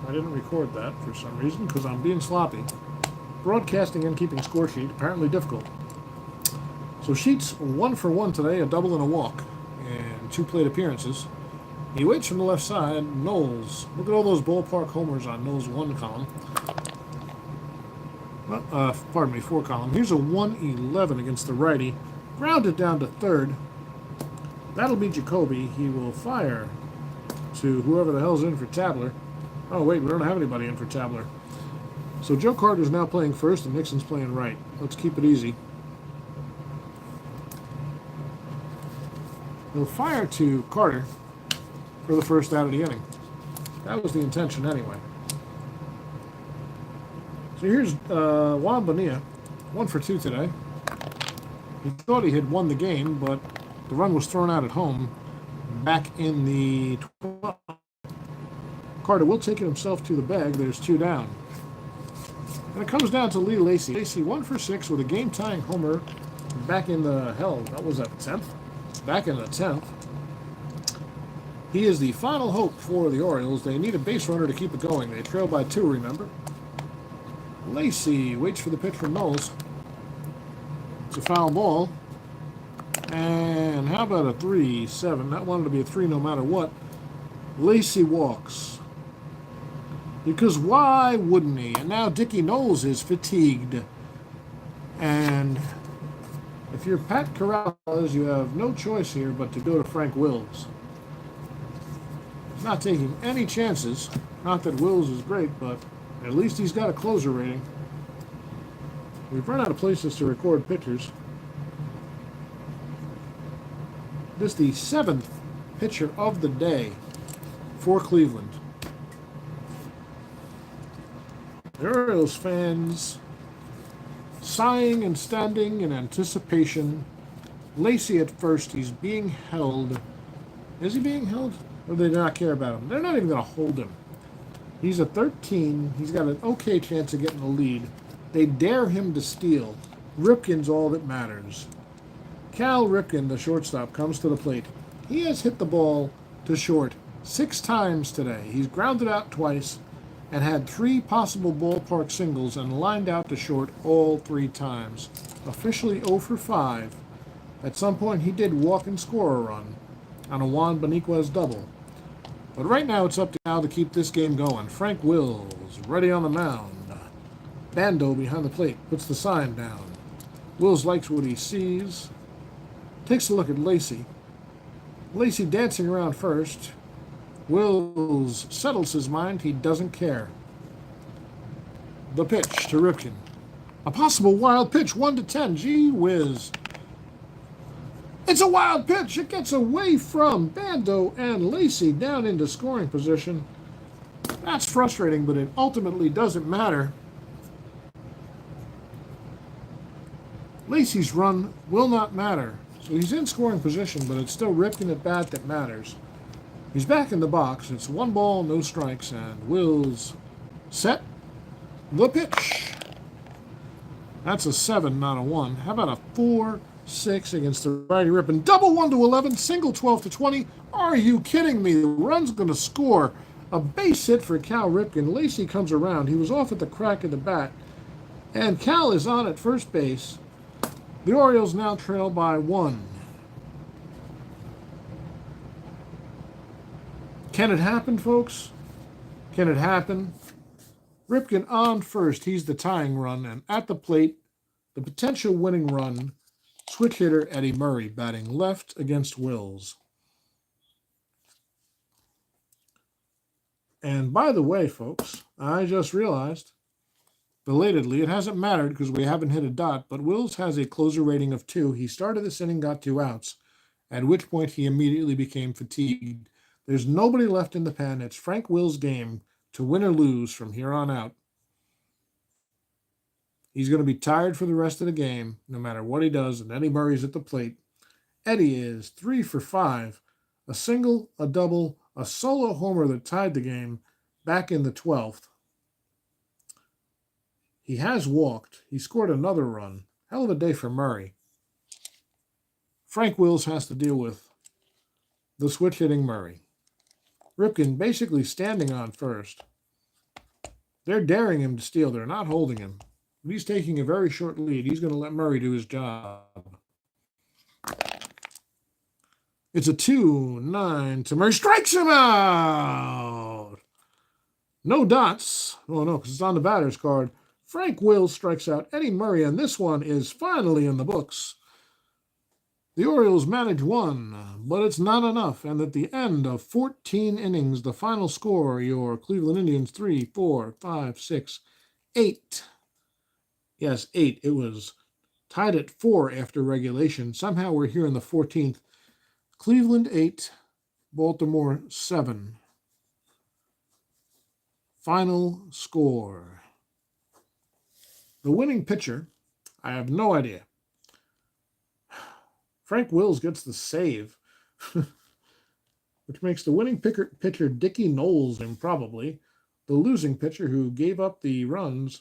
I didn't record that for some reason because I'm being sloppy. Broadcasting and keeping score sheet, apparently difficult. So Sheets 1 for 1 today, a double and a walk, and 2 plate appearances. He waits from the left side. Knowles, look at all those ballpark homers on Knowles' 1 column. Pardon me, 4 column. Here's a 1-11 against the righty. Grounded down to 3rd. That'll be Jacoby. He will fire to whoever the hell's in for Tabler. Oh, wait, we don't have anybody in for Tabler. So Joe Carter's now playing first and Nixon's playing right. Let's keep it easy. He'll fire to Carter for the first out of the inning. That was the intention anyway. So here's Juan Bonilla, 1 for 2 today. He thought he had won the game, but the run was thrown out at home back in the 12th. Carter will take it himself to the bag. There's 2 down. And it comes down to Lee Lacey. Lacey 1 for 6 with a game-tying homer back in the, what was that, 10th? Back in the 10th. He is the final hope for the Orioles. They need a base runner to keep it going. They trail by 2, remember. Lacey waits for the pitch from Knowles. It's a foul ball. And how about a 3-7? That wanted to be a 3 no matter what. Lacey walks. Because why wouldn't he? And now Dickie Knowles is fatigued. And if you're Pat Corrales, you have no choice here but to go to Frank Wills. He's not taking any chances. Not that Wills is great, but at least he's got a closer rating. We've run out of places to record pitchers. This is the 7th pitcher of the day for Cleveland. The Orioles fans sighing and standing in anticipation. Lacey at first, he's being held. Is he being held? Or do they not care about him? They're not even going to hold him. He's a 13. He's got an okay chance of getting the lead. They dare him to steal. Ripken's all that matters. Cal Ripken, the shortstop, comes to the plate. He has hit the ball to short 6 times today. He's grounded out twice and had 3 possible ballpark singles and lined out to short all 3 times. Officially 0 for 5. At some point, he did walk and score a run on a Juan Beniquez double. But right now, it's up to Cal to keep this game going. Frank Wills, ready on the mound. Bando behind the plate, puts the sign down. Wills likes what he sees. Takes a look at Lacey. Lacey dancing around first. Wills settles his mind. He doesn't care. The pitch to Ripken. A possible wild pitch, 1-10. Gee whiz. It's a wild pitch. It gets away from Bando and Lacey down into scoring position. That's frustrating, but it ultimately doesn't matter. Lacey's run will not matter. So he's in scoring position, but it's still Ripken at bat that matters. He's back in the box. It's 1 ball, no strikes, and Wills set the pitch. That's a 7, not a 1. How about a 4-6 against the righty Ripken? Double 1-11, single 12-20. Are you kidding me? The run's going to score. A base hit for Cal Ripken. Lacey comes around. He was off at the crack of the bat. And Cal is on at first base. The Orioles now trail by 1. Can it happen, folks? Can it happen? Ripken on first. He's the tying run. And at the plate, the potential winning run, switch hitter Eddie Murray batting left against Wills. And by the way, folks, I just realized, belatedly, it hasn't mattered because we haven't hit a dot, but Wills has a closer rating of 2. He started this inning, got 2 outs, at which point he immediately became fatigued. There's nobody left in the pen. It's Frank Wills' game to win or lose from here on out. He's going to be tired for the rest of the game, no matter what he does, and Eddie Murray's at the plate. Eddie is 3 for 5, a single, a double, a solo homer that tied the game back in the 12th. He has walked. He scored another run. Hell of a day for Murray. Frank Wills has to deal with the switch-hitting Murray. Ripken basically standing on first. They're daring him to steal. They're not holding him. He's taking a very short lead. He's going to let Murray do his job. It's a 2-9 to Murray. Strikes him out! No dots. Oh, no, because it's on the batter's card. Frank Wills strikes out Eddie Murray, and this one is finally in the books. The Orioles manage 1, but it's not enough. And at the end of 14 innings, the final score, your Cleveland Indians 3, 4, 5, 6, 8. Yes, 8. It was tied at 4 after regulation. Somehow we're here in the 14th. Cleveland 8, Baltimore 7. Final score. The winning pitcher, I have no idea. Frank Wills gets the save, which makes the winning pitcher Dickie Knowles improbably. The losing pitcher who gave up the runs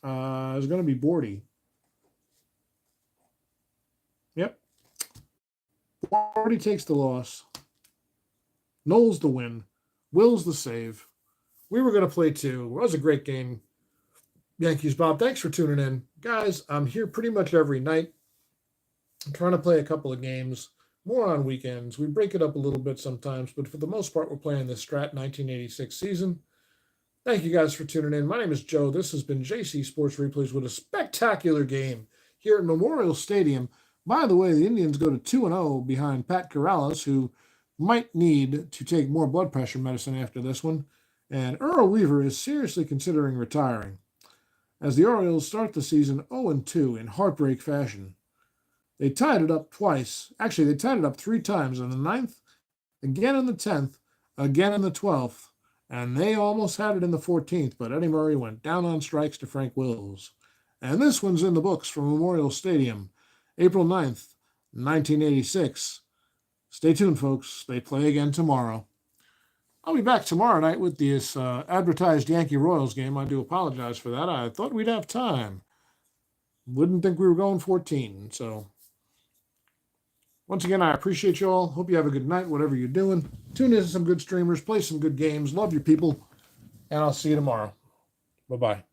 is going to be Bordy. Yep. Bordy takes the loss. Knowles the win. Wills the save. We were going to play 2. It was a great game. Yankees Bob, thanks for tuning in. Guys, I'm here pretty much every night. I'm trying to play a couple of games, more on weekends. We break it up a little bit sometimes, but for the most part, we're playing the Strat 1986 season. Thank you guys for tuning in. My name is Joe. This has been JC Sports Replays with a spectacular game here at Memorial Stadium. By the way, the Indians go to 2-0 behind Pat Corrales, who might need to take more blood pressure medicine after this one. And Earl Weaver is seriously considering retiring, as the Orioles start the season 0-2 in heartbreak fashion. They tied it up twice. Actually, they tied it up 3 times in the 9th, again in the 10th, again in the 12th. And they almost had it in the 14th, but Eddie Murray went down on strikes to Frank Wills. And this one's in the books from Memorial Stadium, April 9th, 1986. Stay tuned, folks. They play again tomorrow. I'll be back tomorrow night with this advertised Yankee Royals game. I do apologize for that. I thought we'd have time. Wouldn't think we were going 14, so... Once again, I appreciate you all. Hope you have a good night, whatever you're doing. Tune in to some good streamers, play some good games, love your people, and I'll see you tomorrow. Bye-bye.